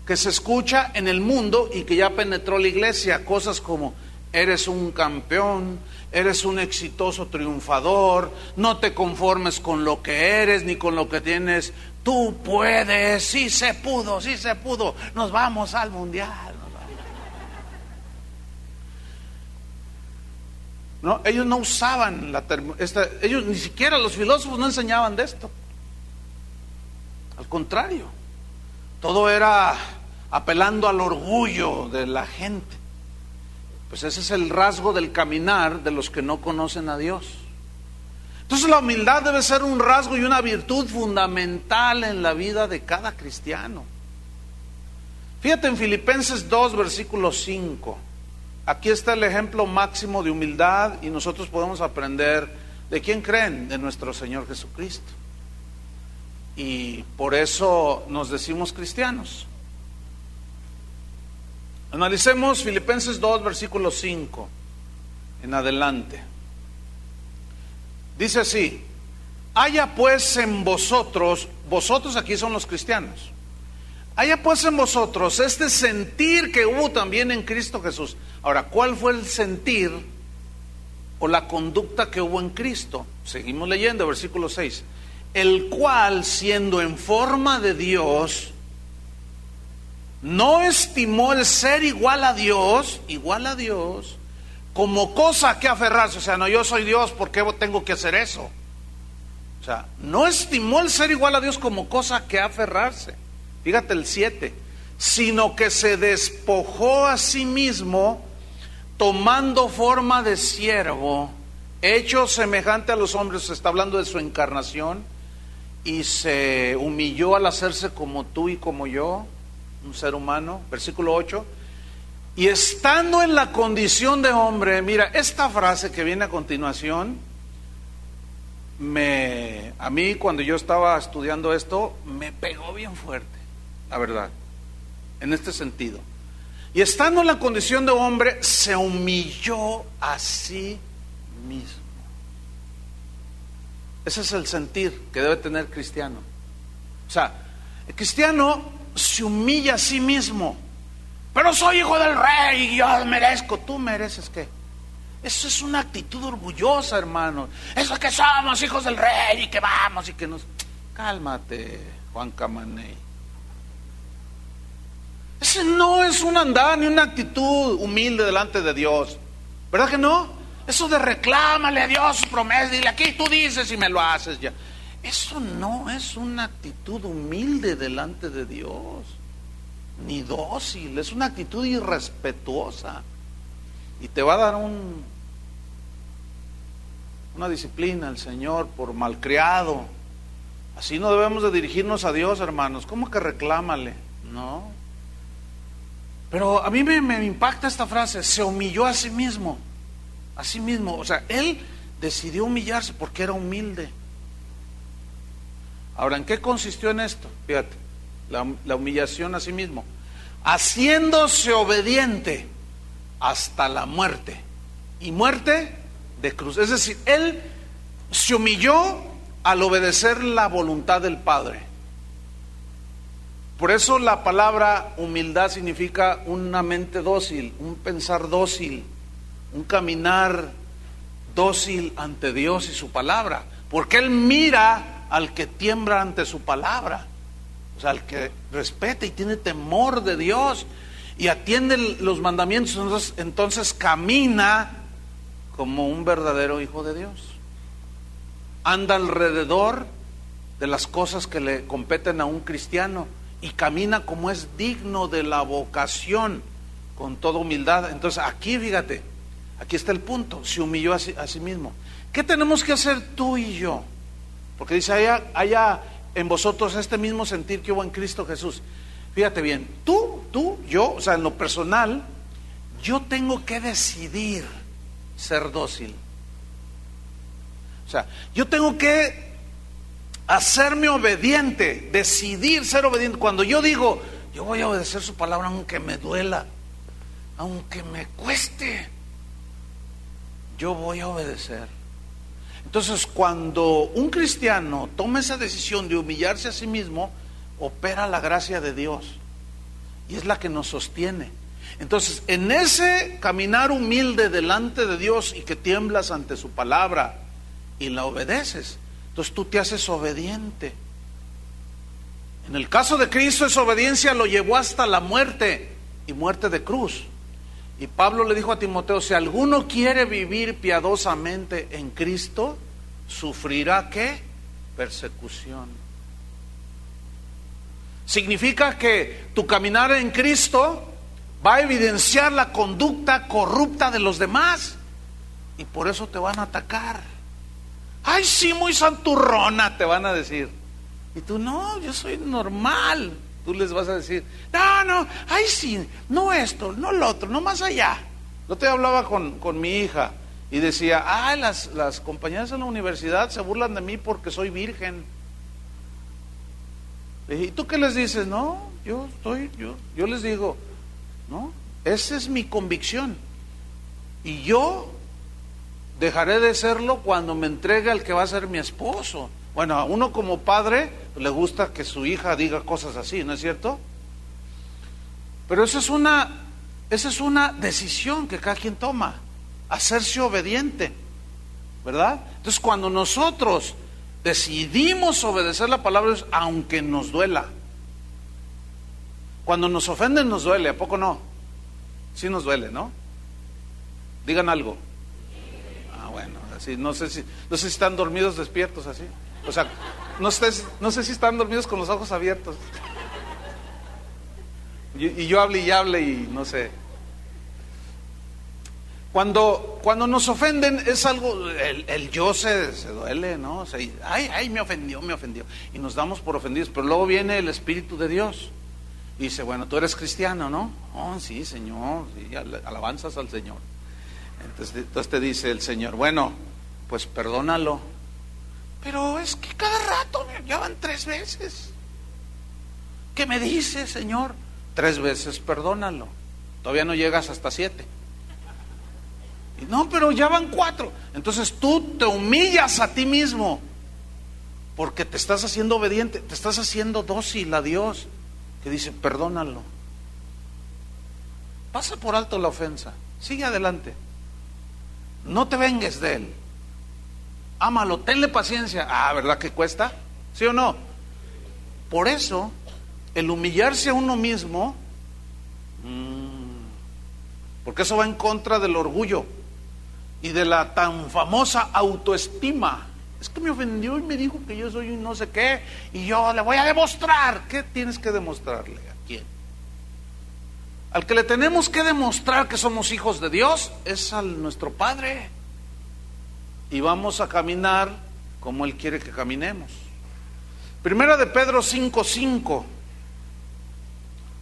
que se escucha en el mundo y que ya penetró la iglesia. Cosas como: eres un campeón, eres un exitoso triunfador, no te conformes con lo que eres ni con lo que tienes, tú puedes, sí se pudo, nos vamos al mundial. No, ellos no usaban ellos, ni siquiera los filósofos, no enseñaban de esto. Al contrario, todo era apelando al orgullo de la gente. Pues ese es el rasgo del caminar de los que no conocen a Dios. Entonces la humildad debe ser un rasgo y una virtud fundamental en la vida de cada cristiano. Fíjate en Filipenses 2, versículo 5. Aquí está el ejemplo máximo de humildad y nosotros podemos aprender de quién creen, de nuestro Señor Jesucristo. Y por eso nos decimos cristianos. Analicemos Filipenses 2, versículo 5 en adelante. Dice así: haya pues en vosotros aquí son los cristianos, haya pues en vosotros este sentir que hubo también en Cristo Jesús. Ahora, ¿cuál fue el sentir o la conducta que hubo en Cristo? Seguimos leyendo, versículo 6. El cual, siendo en forma de Dios, no estimó el ser igual a Dios, como cosa que aferrarse. O sea, no, yo soy Dios, ¿por qué tengo que hacer eso? O sea, no estimó el ser igual a Dios como cosa que aferrarse. Fíjate el 7. Sino que se despojó a sí mismo, tomando forma de siervo, hecho semejante a los hombres. Se está hablando de su encarnación. Y se humilló al hacerse como tú y como yo, un ser humano. Versículo 8. Y estando en la condición de hombre, mira, esta frase que viene a continuación, a mí cuando yo estaba estudiando esto, me pegó bien fuerte, la verdad, en este sentido. Y estando en la condición de hombre, se humilló a sí mismo. Ese es el sentir que debe tener el cristiano. O sea, el cristiano se humilla a sí mismo. Pero soy hijo del rey y yo merezco. ¿Tú mereces qué? Eso es una actitud orgullosa, hermano. Eso es que somos hijos del rey y que vamos y que nos... Cálmate, Juan Camaney. Ese no es un andar ni una actitud humilde delante de Dios. ¿Verdad que no? Eso de reclámale a Dios su promesa, dile aquí tú dices y me lo haces ya. Eso no es una actitud humilde delante de Dios, ni dócil, es una actitud irrespetuosa. y te va a dar una disciplina el Señor por malcriado. Así no debemos de dirigirnos a Dios, hermanos. ¿Cómo que reclámale? No. Pero a mí me impacta esta frase: se humilló a sí mismo. A sí mismo. O sea, Él decidió humillarse porque era humilde. Ahora, ¿en qué consistió en esto? Fíjate, la humillación a sí mismo. Haciéndose obediente hasta la muerte. Y muerte de cruz. Es decir, Él se humilló al obedecer la voluntad del Padre. Por eso la palabra humildad significa una mente dócil, un pensar dócil, un caminar dócil ante Dios y su palabra. Porque Él mira al que tiembla ante su palabra, o sea, al que respeta y tiene temor de Dios y atiende los mandamientos. Entonces camina como un verdadero hijo de Dios. Anda alrededor de las cosas que le competen a un cristiano y camina como es digno de la vocación, con toda humildad. Entonces aquí, fíjate, aquí está el punto: se humilló a sí mismo. ¿Qué tenemos que hacer tú y yo? Porque dice, haya en vosotros este mismo sentir que hubo en Cristo Jesús. Fíjate bien, yo, o sea, en lo personal, yo tengo que decidir ser dócil. O sea, yo tengo que hacerme obediente, decidir ser obediente. Cuando yo digo, yo voy a obedecer su palabra aunque me duela, aunque me cueste, yo voy a obedecer. Entonces, cuando un cristiano toma esa decisión de humillarse a sí mismo, opera la gracia de Dios y es la que nos sostiene. Entonces, en ese caminar humilde delante de Dios y que tiemblas ante su palabra y la obedeces, entonces tú te haces obediente. En el caso de Cristo, esa obediencia lo llevó hasta la muerte, y muerte de cruz. Y Pablo le dijo a Timoteo: si alguno quiere vivir piadosamente en Cristo, sufrirá ¿qué? Persecución. Significa que tu caminar en Cristo va a evidenciar la conducta corrupta de los demás, y por eso te van a atacar. Ay, sí, muy santurrona, te van a decir. Y tú, no, yo soy normal. Tú les vas a decir, no, ay sí, no esto, no lo otro, no más allá. Yo te hablaba con mi hija y decía, las compañeras en la universidad se burlan de mí porque soy virgen. Le dije, ¿y tú qué les dices? No, yo les digo, no, esa es mi convicción. Y yo dejaré de serlo cuando me entregue al que va a ser mi esposo. Bueno, a uno como padre le gusta que su hija diga cosas así, ¿no es cierto? Pero esa es una decisión que cada quien toma, hacerse obediente, ¿verdad? Entonces, cuando nosotros decidimos obedecer la palabra de Dios, aunque nos duela, cuando nos ofenden nos duele, ¿a poco no? Sí nos duele, ¿no? Digan algo. Ah, bueno, así, no sé si están dormidos, despiertos así. O sea, no sé si están dormidos con los ojos abiertos. Y yo hable y hable y no sé. Cuando nos ofenden es algo, el yo se duele, ¿no? O sea, ay, me ofendió. Y nos damos por ofendidos, pero luego viene el Espíritu de Dios. Y dice, bueno, tú eres cristiano, ¿no? Oh, sí, Señor, sí, alabanzas al Señor. Entonces te dice el Señor, bueno, pues perdónalo. Pero es que cada rato ya van 3 veces. ¿Qué me dice, Señor? 3 veces, perdónalo. Todavía no llegas hasta 7. Y no, pero ya van 4. Entonces tú te humillas a ti mismo, porque te estás haciendo obediente, te estás haciendo dócil a Dios, que dice, perdónalo. Pasa por alto la ofensa, sigue adelante. No te vengues de él. Ámalo, tenle paciencia. Ah, ¿verdad que cuesta? ¿Sí o no? Por eso, el humillarse a uno mismo, porque eso va en contra del orgullo y de la tan famosa autoestima. Es que me ofendió y me dijo que yo soy un no sé qué, y yo le voy a demostrar. ¿Qué tienes que demostrarle? ¿A quién? Al que le tenemos que demostrar que somos hijos de Dios es a nuestro Padre. Y vamos a caminar como Él quiere que caminemos. Primera de Pedro 5:5.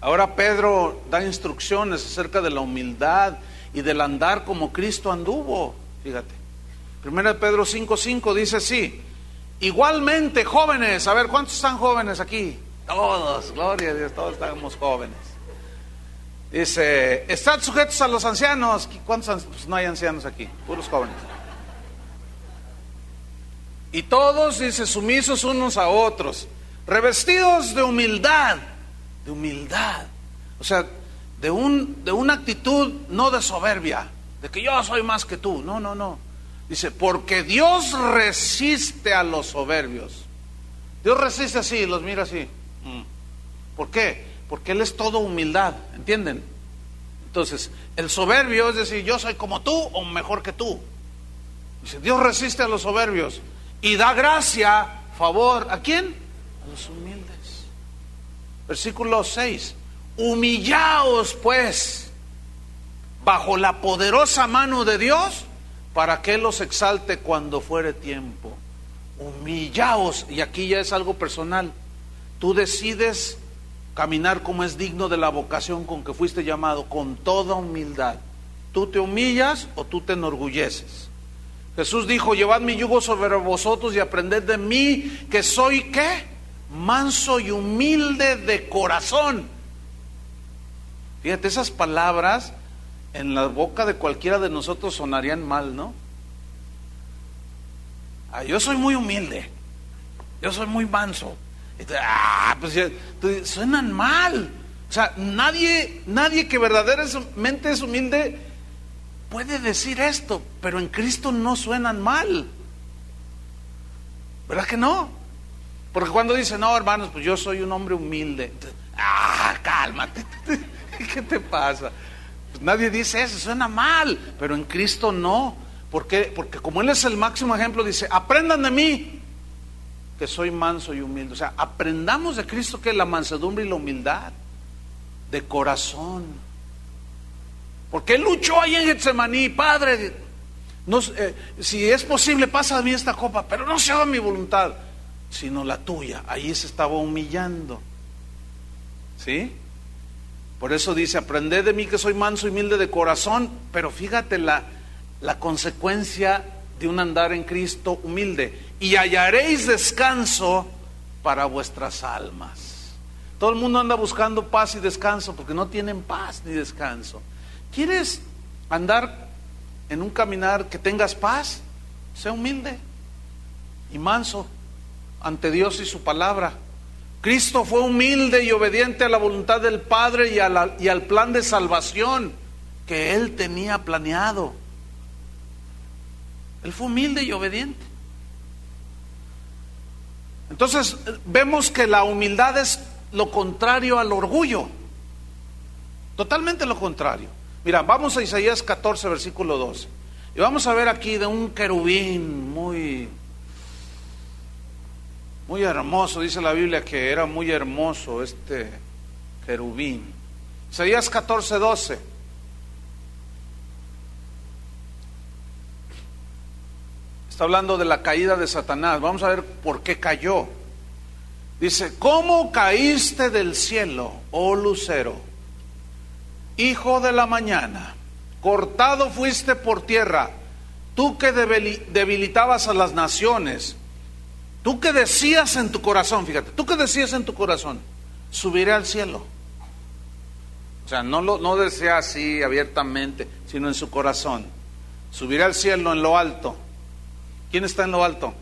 Ahora Pedro da instrucciones acerca de la humildad y del andar como Cristo anduvo. Fíjate. Primera de Pedro 5:5 dice así: igualmente, jóvenes. A ver, ¿cuántos están jóvenes aquí? Todos, gloria a Dios, todos estamos jóvenes. Dice: estad sujetos a los ancianos. ¿Cuántos? Pues no hay ancianos aquí, puros jóvenes. Y todos, dice, sumisos unos a otros, revestidos de humildad. De humildad. O sea, de una actitud no de soberbia, de que yo soy más que tú. No, no, no. Dice, porque Dios resiste a los soberbios. Dios resiste así, los mira así. ¿Por qué? Porque Él es todo humildad, ¿entienden? Entonces, el soberbio es decir, yo soy como tú o mejor que tú. Dice, Dios resiste a los soberbios y da gracia, favor, ¿a quién? A los humildes. Versículo 6. Humillaos pues bajo la poderosa mano de Dios, para que Él los exalte cuando fuere tiempo. Humillaos, y aquí ya es algo personal. Tú decides caminar como es digno de la vocación con que fuiste llamado, con toda humildad. ¿Tú te humillas o tú te enorgulleces? Jesús dijo, llevad mi yugo sobre vosotros y aprended de mí, que soy, ¿qué? Manso y humilde de corazón. Fíjate, esas palabras en la boca de cualquiera de nosotros sonarían mal, ¿no? Yo soy muy humilde, yo soy muy manso. Pues suenan mal. O sea, nadie que verdaderamente es humilde puede decir esto, pero en Cristo no suenan mal. ¿Verdad que no? Porque cuando dicen, no, hermanos, pues yo soy un hombre humilde. Cálmate. ¿Qué te pasa? Pues nadie dice eso, suena mal, pero en Cristo no. ¿Por qué? Porque como Él es el máximo ejemplo, dice, aprendan de mí, que soy manso y humilde. O sea, aprendamos de Cristo que es la mansedumbre y la humildad de corazón. Porque Él luchó ahí en Getsemaní, Padre, no, si es posible, pasa de mí esta copa, pero no se haga mi voluntad, sino la tuya. Ahí se estaba humillando. ¿Sí? Por eso dice, aprended de mí que soy manso y humilde de corazón. Pero fíjate la consecuencia de un andar en Cristo humilde. Y hallaréis descanso para vuestras almas. Todo el mundo anda buscando paz y descanso porque no tienen paz ni descanso. ¿Quieres andar en un caminar que tengas paz? Sé humilde y manso ante Dios y su palabra. Cristo fue humilde y obediente a la voluntad del Padre y al plan de salvación que Él tenía planeado. Él fue humilde y obediente. Entonces vemos que la humildad es lo contrario al orgullo. Totalmente lo contrario. Mira, vamos a Isaías 14, versículo 12. Y vamos a ver aquí de un querubín muy hermoso. Dice la Biblia que era muy hermoso este querubín. Isaías 14, 12. Está hablando de la caída de Satanás. Vamos a ver por qué cayó. Dice, ¿cómo caíste del cielo, oh lucero, hijo de la mañana? Cortado fuiste por tierra, tú que debilitabas a las naciones. Tú que decías en tu corazón, fíjate, tú que decías en tu corazón, subiré al cielo. O sea, no desea así abiertamente, sino en su corazón. Subiré al cielo en lo alto. ¿Quién está en lo alto?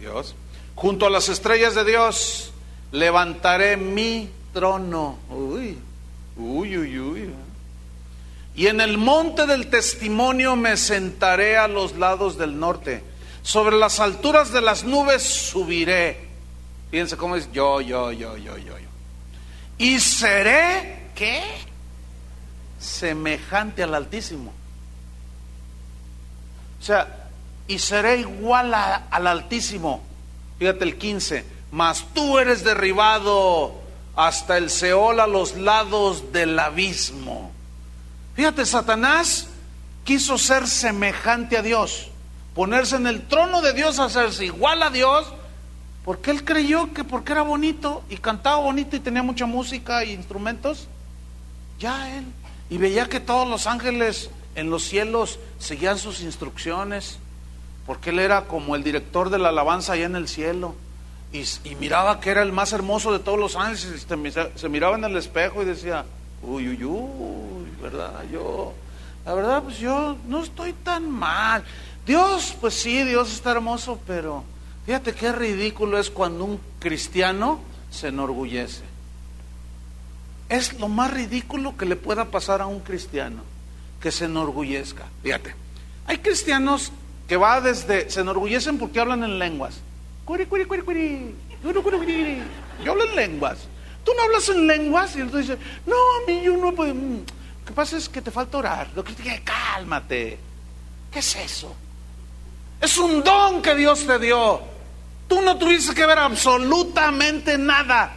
Dios. Junto a las estrellas de Dios levantaré mi trono. Uy. Y en el monte del testimonio me sentaré a los lados del norte. Sobre las alturas de las nubes subiré. Fíjense cómo es yo. Y seré, ¿qué? Semejante al Altísimo. O sea, y seré igual al Altísimo. Fíjate el 15. Mas tú eres derribado, hasta el Seol, a los lados del abismo. Fíjate, Satanás quiso ser semejante a Dios, ponerse en el trono de Dios, hacerse igual a Dios, porque él creyó que porque era bonito y cantaba bonito y tenía mucha música e instrumentos, ya él, y veía que todos los ángeles en los cielos seguían sus instrucciones, porque él era como el director de la alabanza allá en el cielo, y miraba que era el más hermoso de todos los ángeles, y se miraba en el espejo y decía, uy, uy, uy, ¿verdad? La verdad, pues yo no estoy tan mal. Dios, pues sí, Dios está hermoso, pero fíjate qué ridículo es cuando un cristiano se enorgullece. Es lo más ridículo que le pueda pasar a un cristiano, que se enorgullezca. Fíjate, hay cristianos que se enorgullecen porque hablan en lenguas. Yo hablo en lenguas. ¿Tú no hablas en lenguas? Y él dice, no, a mí yo no puedo. Lo que pasa es que te falta orar. Lo que te dice, cálmate. ¿Qué es eso? Es un don que Dios te dio. Tú no tuviste que ver absolutamente nada.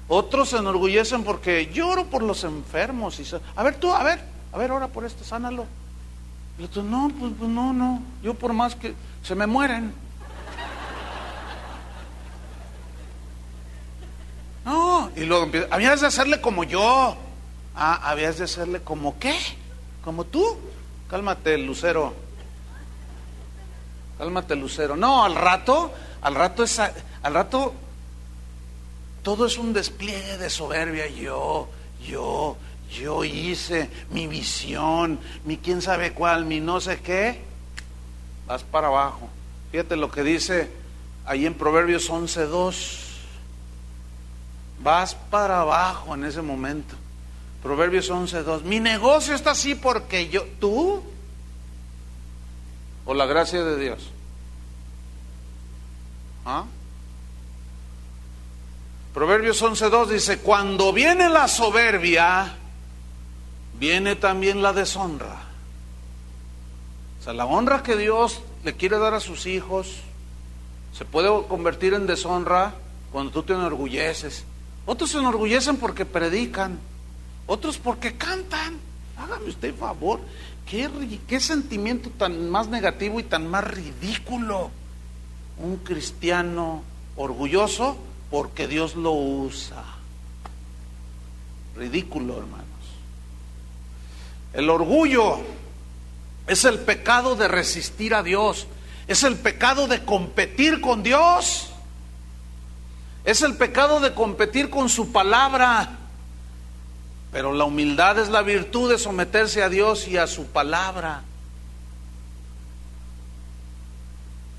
Otros se enorgullecen porque lloro por los enfermos. A ver, ora por esto, sánalo. Y otros, no, pues no. Yo por más que se me mueren. No, y luego empieza, habías de hacerle como yo. Habías de hacerle como ¿qué? ¿Como tú? Cálmate, Lucero. Cálmate, Lucero. No, al rato todo es un despliegue de soberbia. Yo hice mi visión, mi quién sabe cuál, mi no sé qué. Vas para abajo. Fíjate lo que dice ahí en Proverbios 11:2. Vas para abajo en ese momento. Proverbios 11:2. Mi negocio está así porque ¿tú? ¿O la gracia de Dios? Proverbios 11:2 dice, cuando viene la soberbia, viene también la deshonra. O sea, la honra que Dios le quiere dar a sus hijos se puede convertir en deshonra cuando tú te enorgulleces. Otros se enorgullecen porque predican, otros porque cantan. Hágame usted favor, qué sentimiento tan más negativo y tan más ridículo. Un cristiano orgulloso porque Dios lo usa. Ridículo, hermanos. El orgullo es el pecado de resistir a Dios, es el pecado de competir con Dios. Es el pecado de competir con su palabra. Pero la humildad es la virtud de someterse a Dios y a su palabra.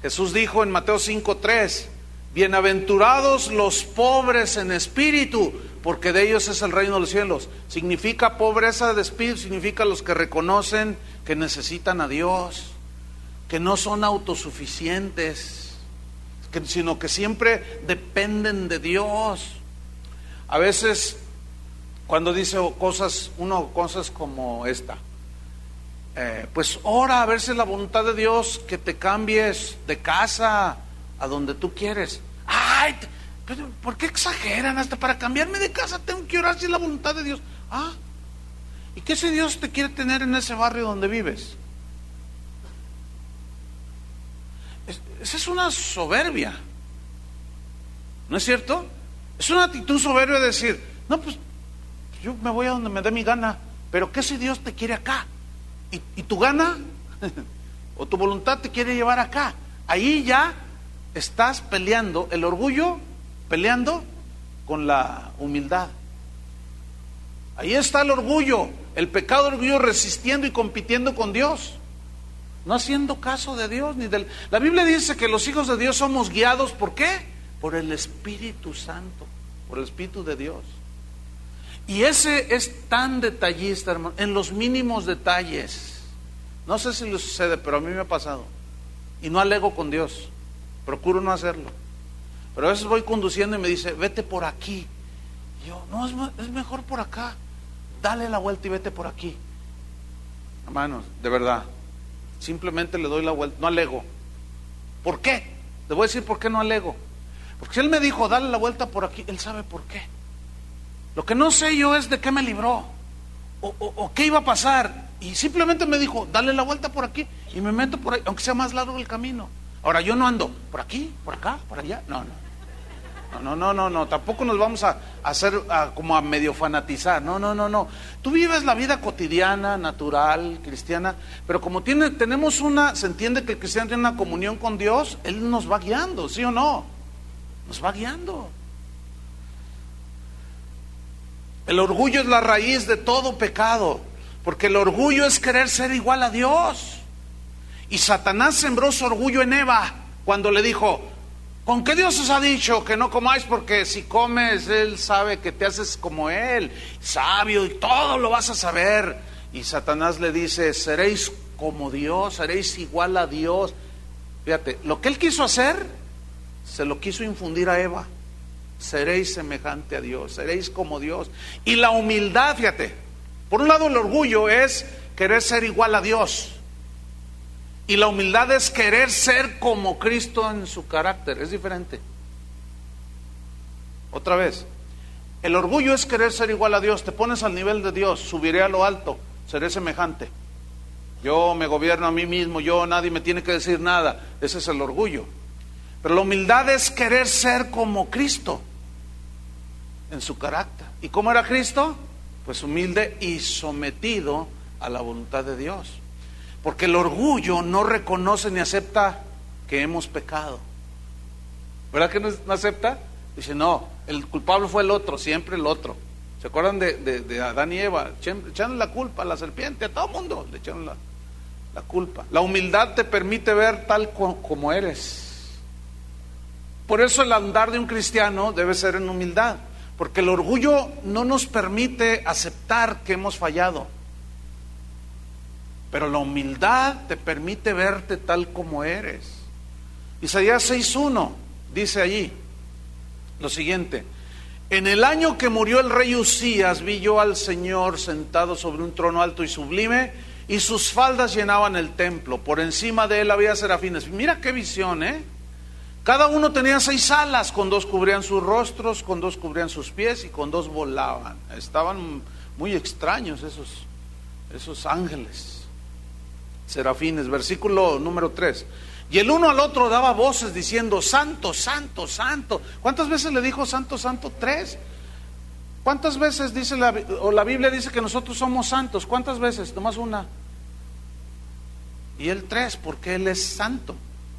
Jesús dijo en Mateo 5:3, bienaventurados los pobres en espíritu, porque de ellos es el reino de los cielos. Significa pobreza de espíritu, significa los que reconocen que necesitan a Dios, que no son autosuficientes, sino que siempre dependen de Dios. A veces cuando dice cosas como esta, pues ora a ver si es la voluntad de Dios que te cambies de casa a donde tú quieres. Ay, pero ¿por qué exageran? Hasta para cambiarme de casa tengo que orar si es la voluntad de Dios. ¿Y qué si Dios te quiere tener en ese barrio donde vives? Esa es una soberbia, ¿no es cierto? Es una actitud soberbia de decir, no, pues yo me voy a donde me dé mi gana, pero ¿qué si Dios te quiere acá? ¿Y tu gana o tu voluntad te quiere llevar acá? Ahí ya estás peleando, el orgullo peleando con la humildad. Ahí está el orgullo, el pecado del orgullo resistiendo y compitiendo con Dios. No haciendo caso de Dios ni del. La Biblia dice que los hijos de Dios somos guiados, ¿por qué? Por el Espíritu Santo, por el Espíritu de Dios. Y ese es tan detallista, hermano, en los mínimos detalles. No sé si le sucede, pero a mí me ha pasado. Y no alego con Dios, procuro no hacerlo. Pero a veces voy conduciendo y me dice, vete por aquí. Y yo, no, es mejor por acá. Dale la vuelta y vete por aquí. Hermanos, de verdad. Simplemente le doy la vuelta, no alego. ¿Por qué? Le voy a decir por qué no alego. Porque si él me dijo, dale la vuelta por aquí, él sabe por qué. Lo que no sé yo es de qué me libró o qué iba a pasar. Y simplemente me dijo, dale la vuelta por aquí y me meto por ahí, aunque sea más largo el camino. Ahora yo no ando por aquí, por acá, por allá. No, tampoco nos vamos a hacer como a medio fanatizar. No. Tú vives la vida cotidiana, natural, cristiana, pero como tenemos se entiende que el cristiano tiene una comunión con Dios, Él nos va guiando, ¿sí o no? Nos va guiando. El orgullo es la raíz de todo pecado, porque el orgullo es querer ser igual a Dios. Y Satanás sembró su orgullo en Eva cuando le dijo, ¿con qué Dios os ha dicho que no comáis? Porque si comes, Él sabe que te haces como Él, sabio, y todo lo vas a saber. Y Satanás le dice, seréis como Dios, seréis igual a Dios. Fíjate, lo que Él quiso hacer, se lo quiso infundir a Eva. Seréis semejante a Dios, seréis como Dios. Y la humildad, fíjate, por un lado el orgullo es querer ser igual a Dios. Y la humildad es querer ser como Cristo en su carácter. Es diferente. Otra vez, el orgullo es querer ser igual a Dios. Te pones al nivel de Dios, subiré a lo alto, seré semejante. Yo me gobierno a mí mismo, nadie me tiene que decir nada. Ese es el orgullo. Pero la humildad es querer ser como Cristo en su carácter. ¿Y cómo era Cristo? Pues humilde y sometido a la voluntad de Dios. Porque el orgullo no reconoce ni acepta que hemos pecado. ¿Verdad que no acepta? Dice, no, el culpable fue el otro, siempre el otro. ¿Se acuerdan de Adán y Eva? Echaron la culpa a la serpiente, a todo el mundo le echaron la culpa. La humildad te permite ver tal como eres. Por eso el andar de un cristiano debe ser en humildad, porque el orgullo no nos permite aceptar que hemos fallado. Pero la humildad te permite verte tal como eres. Isaías 6:1 dice allí lo siguiente: en el año que murió el rey Uzías, vi yo al Señor sentado sobre un trono alto y sublime, y sus faldas llenaban el templo. Por encima de él había serafines. Mira qué visión, ¿eh? Cada uno tenía 6 alas, con 2 cubrían sus rostros, con 2 cubrían sus pies y con 2 volaban. Estaban muy extraños esos ángeles. Serafines, versículo número 3. Y el uno al otro daba voces diciendo, santo, santo, santo. ¿Cuántas veces le dijo santo, santo? 3. ¿Cuántas veces dice la Biblia dice que nosotros somos santos? ¿Cuántas veces? Nomás una. Y él 3, porque él es santo.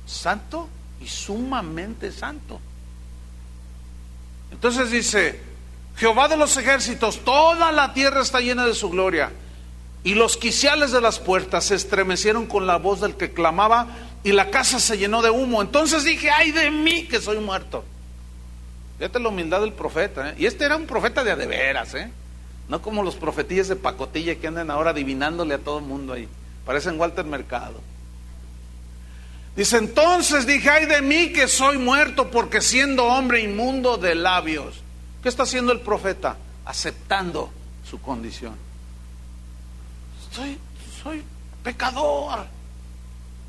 Santo y sumamente santo. Entonces dice, Jehová de los ejércitos, toda la tierra está llena de su gloria. Y los quiciales de las puertas se estremecieron con la voz del que clamaba, y la casa se llenó de humo. Entonces dije, ay de mí que soy muerto. Fíjate la humildad del profeta, ¿eh? Y este era un profeta de veras, ¿eh? No como los profetillas de pacotilla que andan ahora adivinándole a todo el mundo ahí. Parecen Walter Mercado. Dice, entonces dije, ay de mí que soy muerto, porque siendo hombre inmundo de labios. ¿Qué está haciendo el profeta? Aceptando su condición. Soy pecador,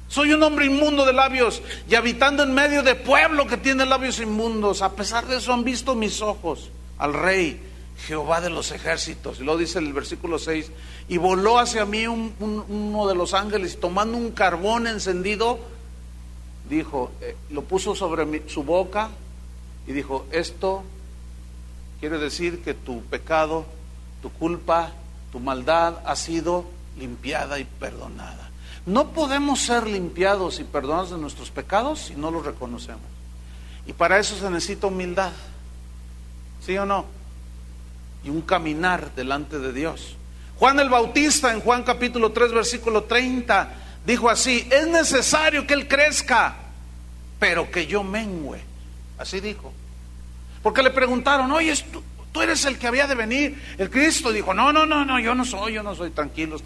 soy un hombre inmundo de labios, y habitando en medio de pueblo que tiene labios inmundos. A pesar de eso han visto mis ojos al Rey, Jehová de los ejércitos. Y luego dice el versículo 6, y voló hacia mí uno de los ángeles, y tomando un carbón encendido, dijo, lo puso sobre su boca, y dijo, esto quiere decir que tu pecado, tu culpa, tu maldad ha sido limpiada y perdonada. No podemos ser limpiados y perdonados de nuestros pecados si no los reconocemos. Y para eso se necesita humildad. ¿Sí o no? Y un caminar delante de Dios. Juan el Bautista en Juan capítulo 3 versículo 30 dijo así, es necesario que Él crezca, pero que yo mengüe. Así dijo. Porque le preguntaron, oye, tú eres el que había de venir, el Cristo. Dijo, no, yo no soy, tranquilos,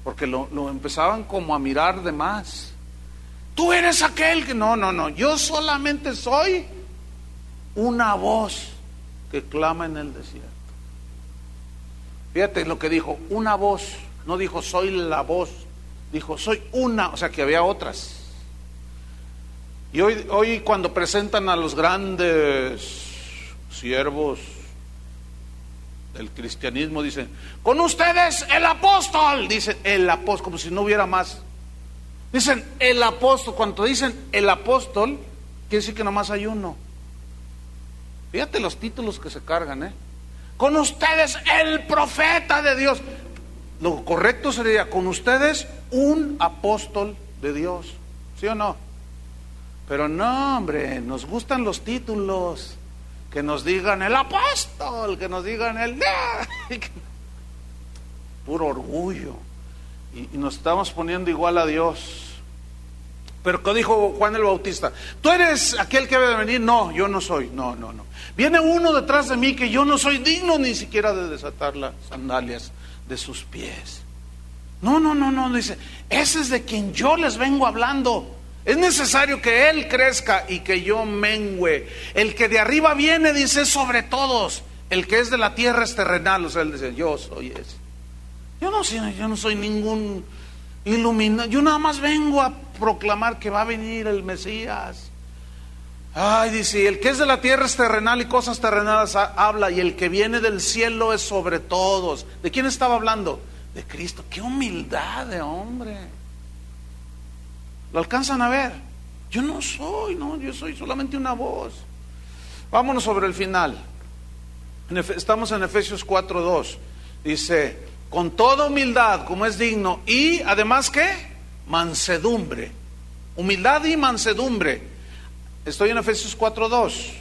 porque lo empezaban como a mirar de más. Tú eres aquel que, no, yo solamente soy una voz que clama en el desierto. Fíjate lo que dijo, una voz, no dijo soy la voz, dijo soy una, o sea que había otras. Y hoy cuando presentan a los grandes siervos del cristianismo dicen, con ustedes el apóstol, dicen el apóstol, como si no hubiera más. Dicen el apóstol, cuando dicen el apóstol, quiere decir que nomás hay uno. Fíjate los títulos que se cargan, Con ustedes el profeta de Dios. Lo correcto sería, con ustedes un apóstol de Dios, ¿sí o no? Pero no, hombre, nos gustan los títulos. Que nos digan el apóstol, que nos digan el... Puro orgullo. Y nos estamos poniendo igual a Dios. Pero ¿qué dijo Juan el Bautista? ¿Tú eres aquel que debe venir? No, yo no soy. No. Viene uno detrás de mí que yo no soy digno ni siquiera de desatar las sandalias de sus pies. No, dice, ese es de quien yo les vengo hablando. Es necesario que Él crezca y que yo mengüe. El que de arriba viene, dice, sobre todos. El que es de la tierra es terrenal. O sea, Él dice, yo soy ese. Yo no soy ningún iluminado. Yo nada más vengo a proclamar que va a venir el Mesías. Ay, dice, el que es de la tierra es terrenal y cosas terrenales habla. Y el que viene del cielo es sobre todos. ¿De quién estaba hablando? De Cristo. ¡Qué humildad de hombre! ¿Lo alcanzan a ver? Yo no soy, yo soy solamente una voz. Vámonos sobre el final. Estamos en Efesios 4:2. Dice, con toda humildad, como es digno, y además, ¿qué? Mansedumbre. Humildad y mansedumbre. Estoy en Efesios 4:2.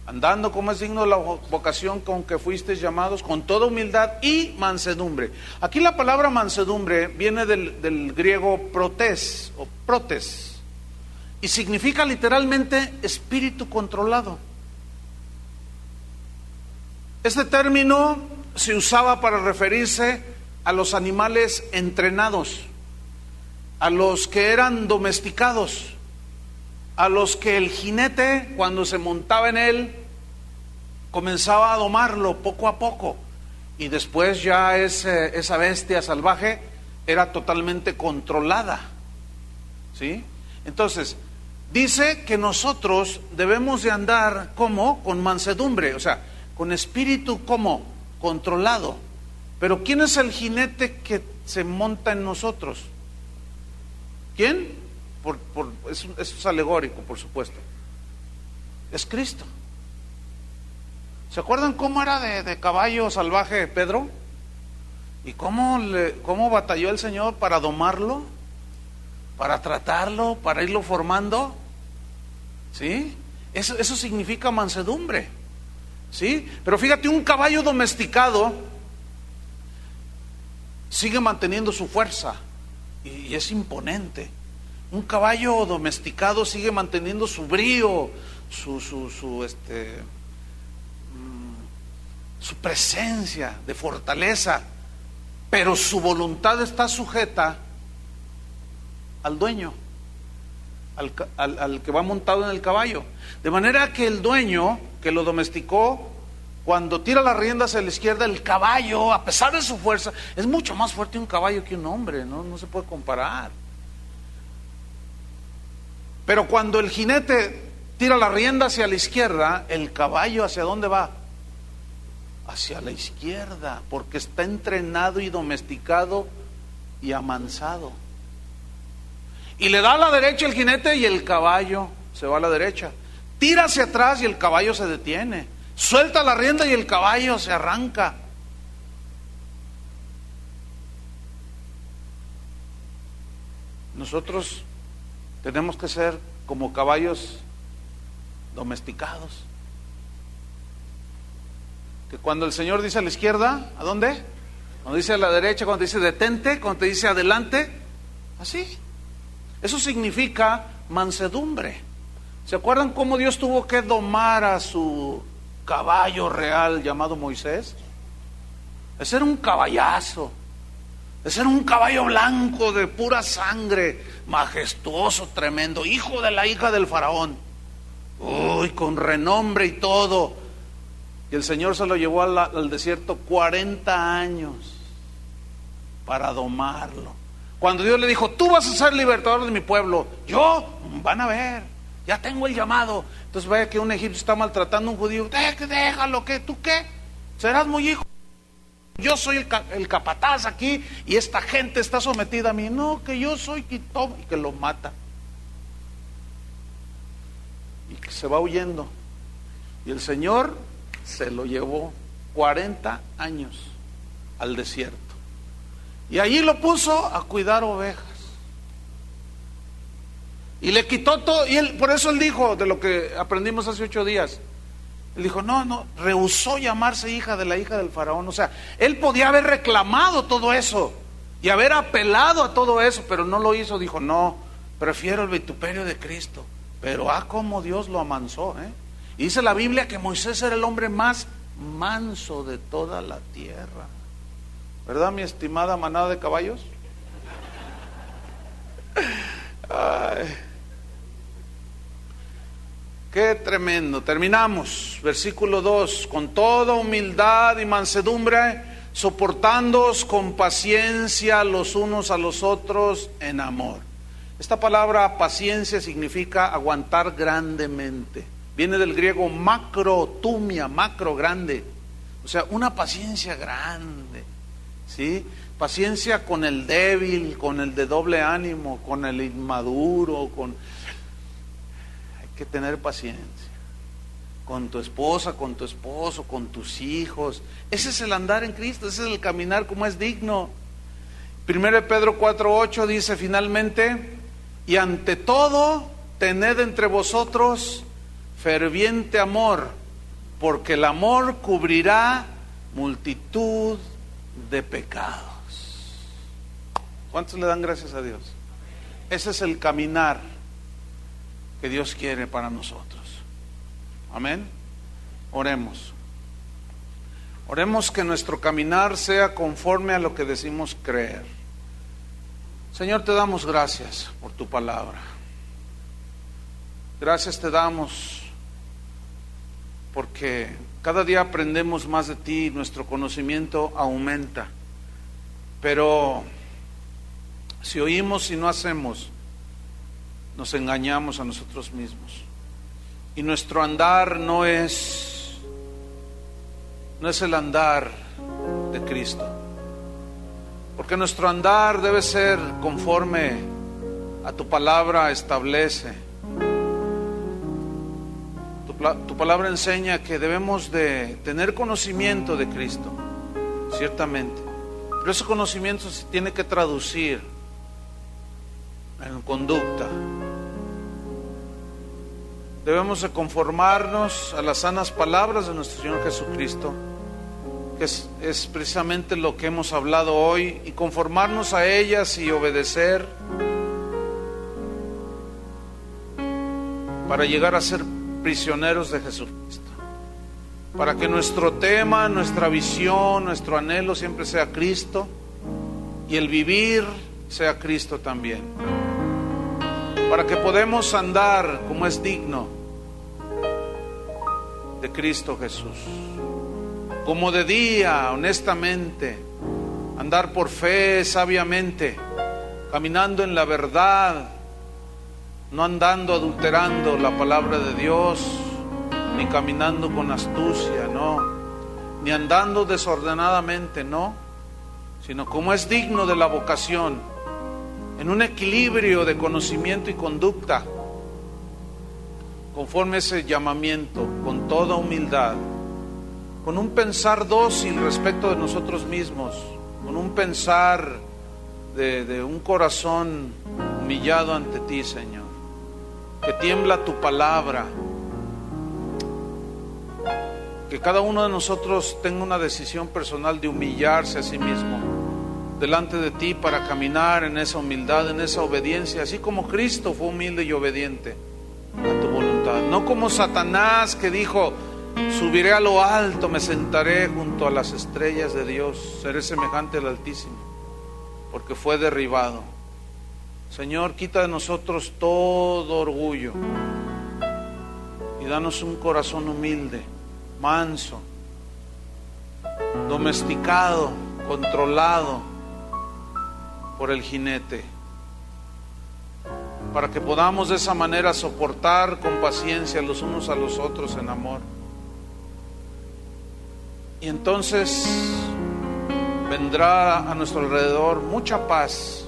Andando como es digno de la vocación con que fuisteis llamados, con toda humildad y mansedumbre. Aquí la palabra mansedumbre viene del griego protes o protes, y significa literalmente espíritu controlado. Este término se usaba para referirse a los animales entrenados, a los que eran domesticados, a los que el jinete, cuando se montaba en él, comenzaba a domarlo poco a poco, y después ya esa bestia salvaje era totalmente controlada, ¿sí? Entonces, dice que nosotros debemos de andar como con mansedumbre, o sea, con espíritu como controlado. Pero ¿quién es el jinete que se monta en nosotros? ¿Quién? Eso es alegórico, por supuesto. Es Cristo. ¿Se acuerdan cómo era de caballo salvaje Pedro? ¿Y cómo batalló el Señor para domarlo? Para tratarlo, para irlo formando. ¿Sí? Eso significa mansedumbre. ¿Sí? Pero fíjate, un caballo domesticado sigue manteniendo su fuerza y es imponente. Un caballo domesticado sigue manteniendo su brío, su presencia de fortaleza, pero su voluntad está sujeta al dueño, al que va montado en el caballo. De manera que el dueño que lo domesticó, cuando tira las riendas hacia la izquierda, el caballo, a pesar de su fuerza, es mucho más fuerte un caballo que un hombre, no se puede comparar. Pero cuando el jinete tira la rienda hacia la izquierda, el caballo, ¿hacia dónde va? Hacia la izquierda, porque está entrenado y domesticado y amansado. Y le da a la derecha el jinete y el caballo se va a la derecha. Tira hacia atrás y el caballo se detiene. Suelta la rienda y el caballo se arranca. Nosotros tenemos que ser como caballos domesticados. Que cuando el Señor dice a la izquierda, ¿a dónde? Cuando dice a la derecha, cuando dice detente, cuando te dice adelante, así. Eso significa mansedumbre. ¿Se acuerdan cómo Dios tuvo que domar a su caballo real llamado Moisés? Ese era un caballazo. Ese era un caballo blanco de pura sangre, majestuoso, tremendo, hijo de la hija del faraón. Uy, con renombre y todo. Y el Señor se lo llevó al desierto 40 años para domarlo. Cuando Dios le dijo, tú vas a ser libertador de mi pueblo, van a ver, ya tengo el llamado. Entonces vaya que un egipcio está maltratando a un judío, déjalo, ¿qué? ¿Tú qué? Serás muy hijo. Yo soy el capataz aquí y esta gente está sometida a mí. No, que yo soy Quitón, y que lo mata. Y que se va huyendo. Y el Señor se lo llevó 40 años al desierto. Y allí lo puso a cuidar ovejas. Y le quitó todo. Y por eso él dijo, de lo que aprendimos hace 8 días, él dijo, no, rehusó llamarse hija de la hija del faraón. O sea, él podía haber reclamado todo eso y haber apelado a todo eso, pero no lo hizo. Dijo, no, prefiero el vituperio de Cristo. Pero cómo Dios lo amansó, Y dice la Biblia que Moisés era el hombre más manso de toda la tierra. ¿Verdad, mi estimada manada de caballos? Ay. Qué tremendo. Terminamos. Versículo 2. Con toda humildad y mansedumbre, soportándoos con paciencia los unos a los otros en amor. Esta palabra paciencia significa aguantar grandemente. Viene del griego macrotumia, macro, grande. O sea, una paciencia grande. ¿Sí? Paciencia con el débil, con el de doble ánimo, con el inmaduro, Hay que tener paciencia. Con tu esposa, con tu esposo, con tus hijos. Ese es el andar en Cristo, ese es el caminar como es digno. 1 Pedro 4:8 dice finalmente, y ante todo, tened entre vosotros ferviente amor, porque el amor cubrirá multitud de pecados. ¿Cuántos le dan gracias a Dios? Ese es el caminar que Dios quiere para nosotros. Amén. Oremos. Oremos que nuestro caminar sea conforme a lo que decimos creer. Señor, te damos gracias por tu palabra. Gracias te damos porque cada día aprendemos más de ti, nuestro conocimiento aumenta. Pero si oímos y no hacemos, nos engañamos a nosotros mismos. Y nuestro andar no es el andar de Cristo. Porque nuestro andar debe ser conforme a tu palabra establece. Tu palabra enseña que debemos de tener conocimiento de Cristo, ciertamente. Pero ese conocimiento se tiene que traducir en conducta. Debemos de conformarnos a las sanas palabras de nuestro Señor Jesucristo, que es precisamente lo que hemos hablado hoy, y conformarnos a ellas y obedecer para llegar a ser prisioneros de Jesucristo, para que nuestro tema, nuestra visión, nuestro anhelo siempre sea Cristo y el vivir sea Cristo también, para que podamos andar como es digno de Cristo Jesús, como de día, honestamente, andar por fe, sabiamente, caminando en la verdad, no andando adulterando la palabra de Dios, ni caminando con astucia, no, ni andando desordenadamente, no, sino como es digno de la vocación, en un equilibrio de conocimiento y conducta, conforme a ese llamamiento, con toda humildad, con un pensar dócil respecto de nosotros mismos, con un pensar de un corazón humillado ante ti, Señor, que tiembla tu palabra, que cada uno de nosotros tenga una decisión personal de humillarse a sí mismo delante de ti para caminar en esa humildad, en esa obediencia, así como Cristo fue humilde y obediente a tu voluntad, no como Satanás que dijo: subiré a lo alto, me sentaré junto a las estrellas de Dios, seré semejante al Altísimo, porque fue derribado. Señor, quita de nosotros todo orgullo y danos un corazón humilde, manso, domesticado, controlado por el jinete, para que podamos de esa manera soportar con paciencia los unos a los otros en amor Y entonces vendrá a nuestro alrededor mucha paz,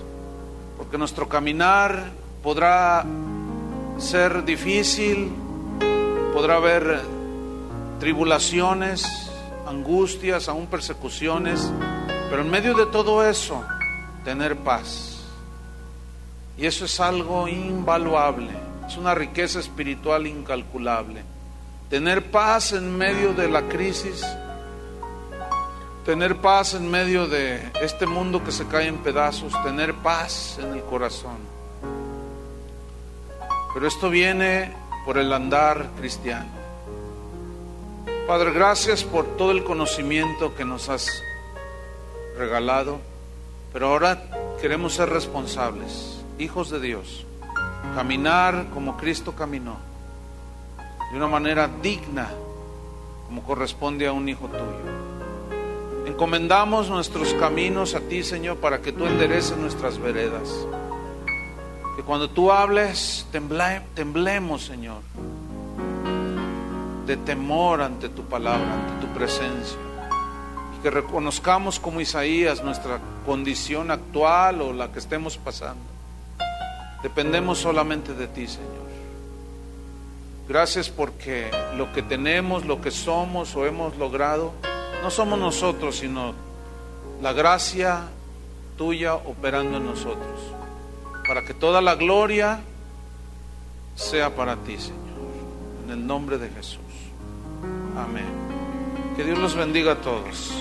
porque nuestro caminar podrá ser difícil, podrá haber tribulaciones, angustias, aún persecuciones, pero en medio de todo eso, tener paz. Y eso es algo invaluable, es una riqueza espiritual incalculable. Tener paz en medio de la crisis, tener paz en medio de este mundo que se cae en pedazos, tener paz en el corazón. Pero esto viene por el andar cristiano. Padre, gracias por todo el conocimiento que nos has regalado, pero ahora queremos ser responsables, hijos de Dios, caminar como Cristo caminó, de una manera digna, como corresponde a un hijo tuyo. Encomendamos nuestros caminos a ti, Señor, para que tú endereces nuestras veredas. Que cuando tú hables, temblemos, Señor, de temor ante tu palabra, ante tu presencia. Y que reconozcamos como Isaías nuestra condición actual o la que estemos pasando. Dependemos solamente de ti, Señor. Gracias porque lo que tenemos, lo que somos o hemos logrado, no somos nosotros, sino la gracia tuya operando en nosotros, para que toda la gloria sea para ti, Señor, en el nombre de Jesús. Amén. Que Dios los bendiga a todos.